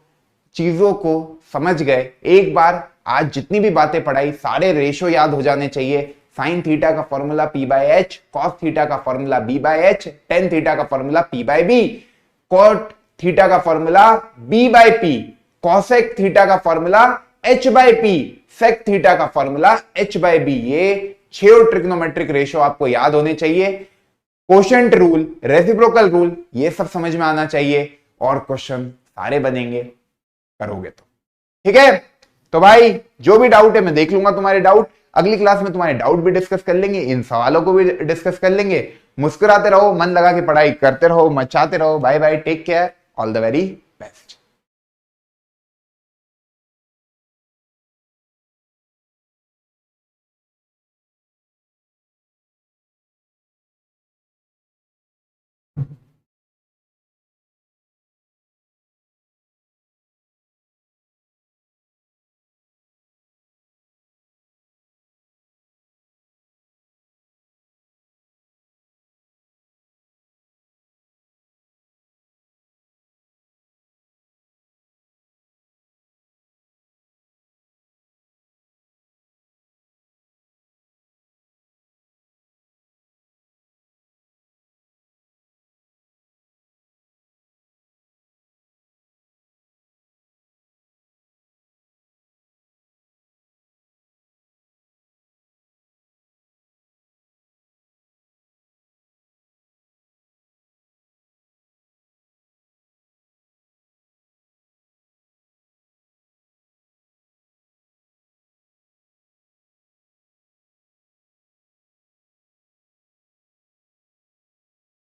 Speaker 1: चीजों को समझ गए। एक बार आज जितनी भी बातें पढ़ाई, सारे रेशो याद हो जाने चाहिए। साइन थीटा का formula P by H, cos theta का formula B by H, tan theta का formula P by B, cot theta का formula B by P, cosec theta का formula H by P, sec theta का formula H by B. ये 6 trigonometric ratio आपको याद होने चाहिए। कोशेंट रूल, रेसिप्रोकल रूल, ये सब समझ में आना चाहिए, और क्वेश्चन सारे बनेंगे करोगे तो। ठीक है, तो भाई जो भी डाउट है मैं देख लूंगा तुम्हारे डाउट। अगली क्लास में तुम्हारे डाउट भी डिस्कस कर लेंगे, इन सवालों को भी डिस्कस कर लेंगे। मुस्कुराते रहो, मन लगा के पढ़ाई करते रहो, मचाते रहो। Bye bye, take care, all the very best.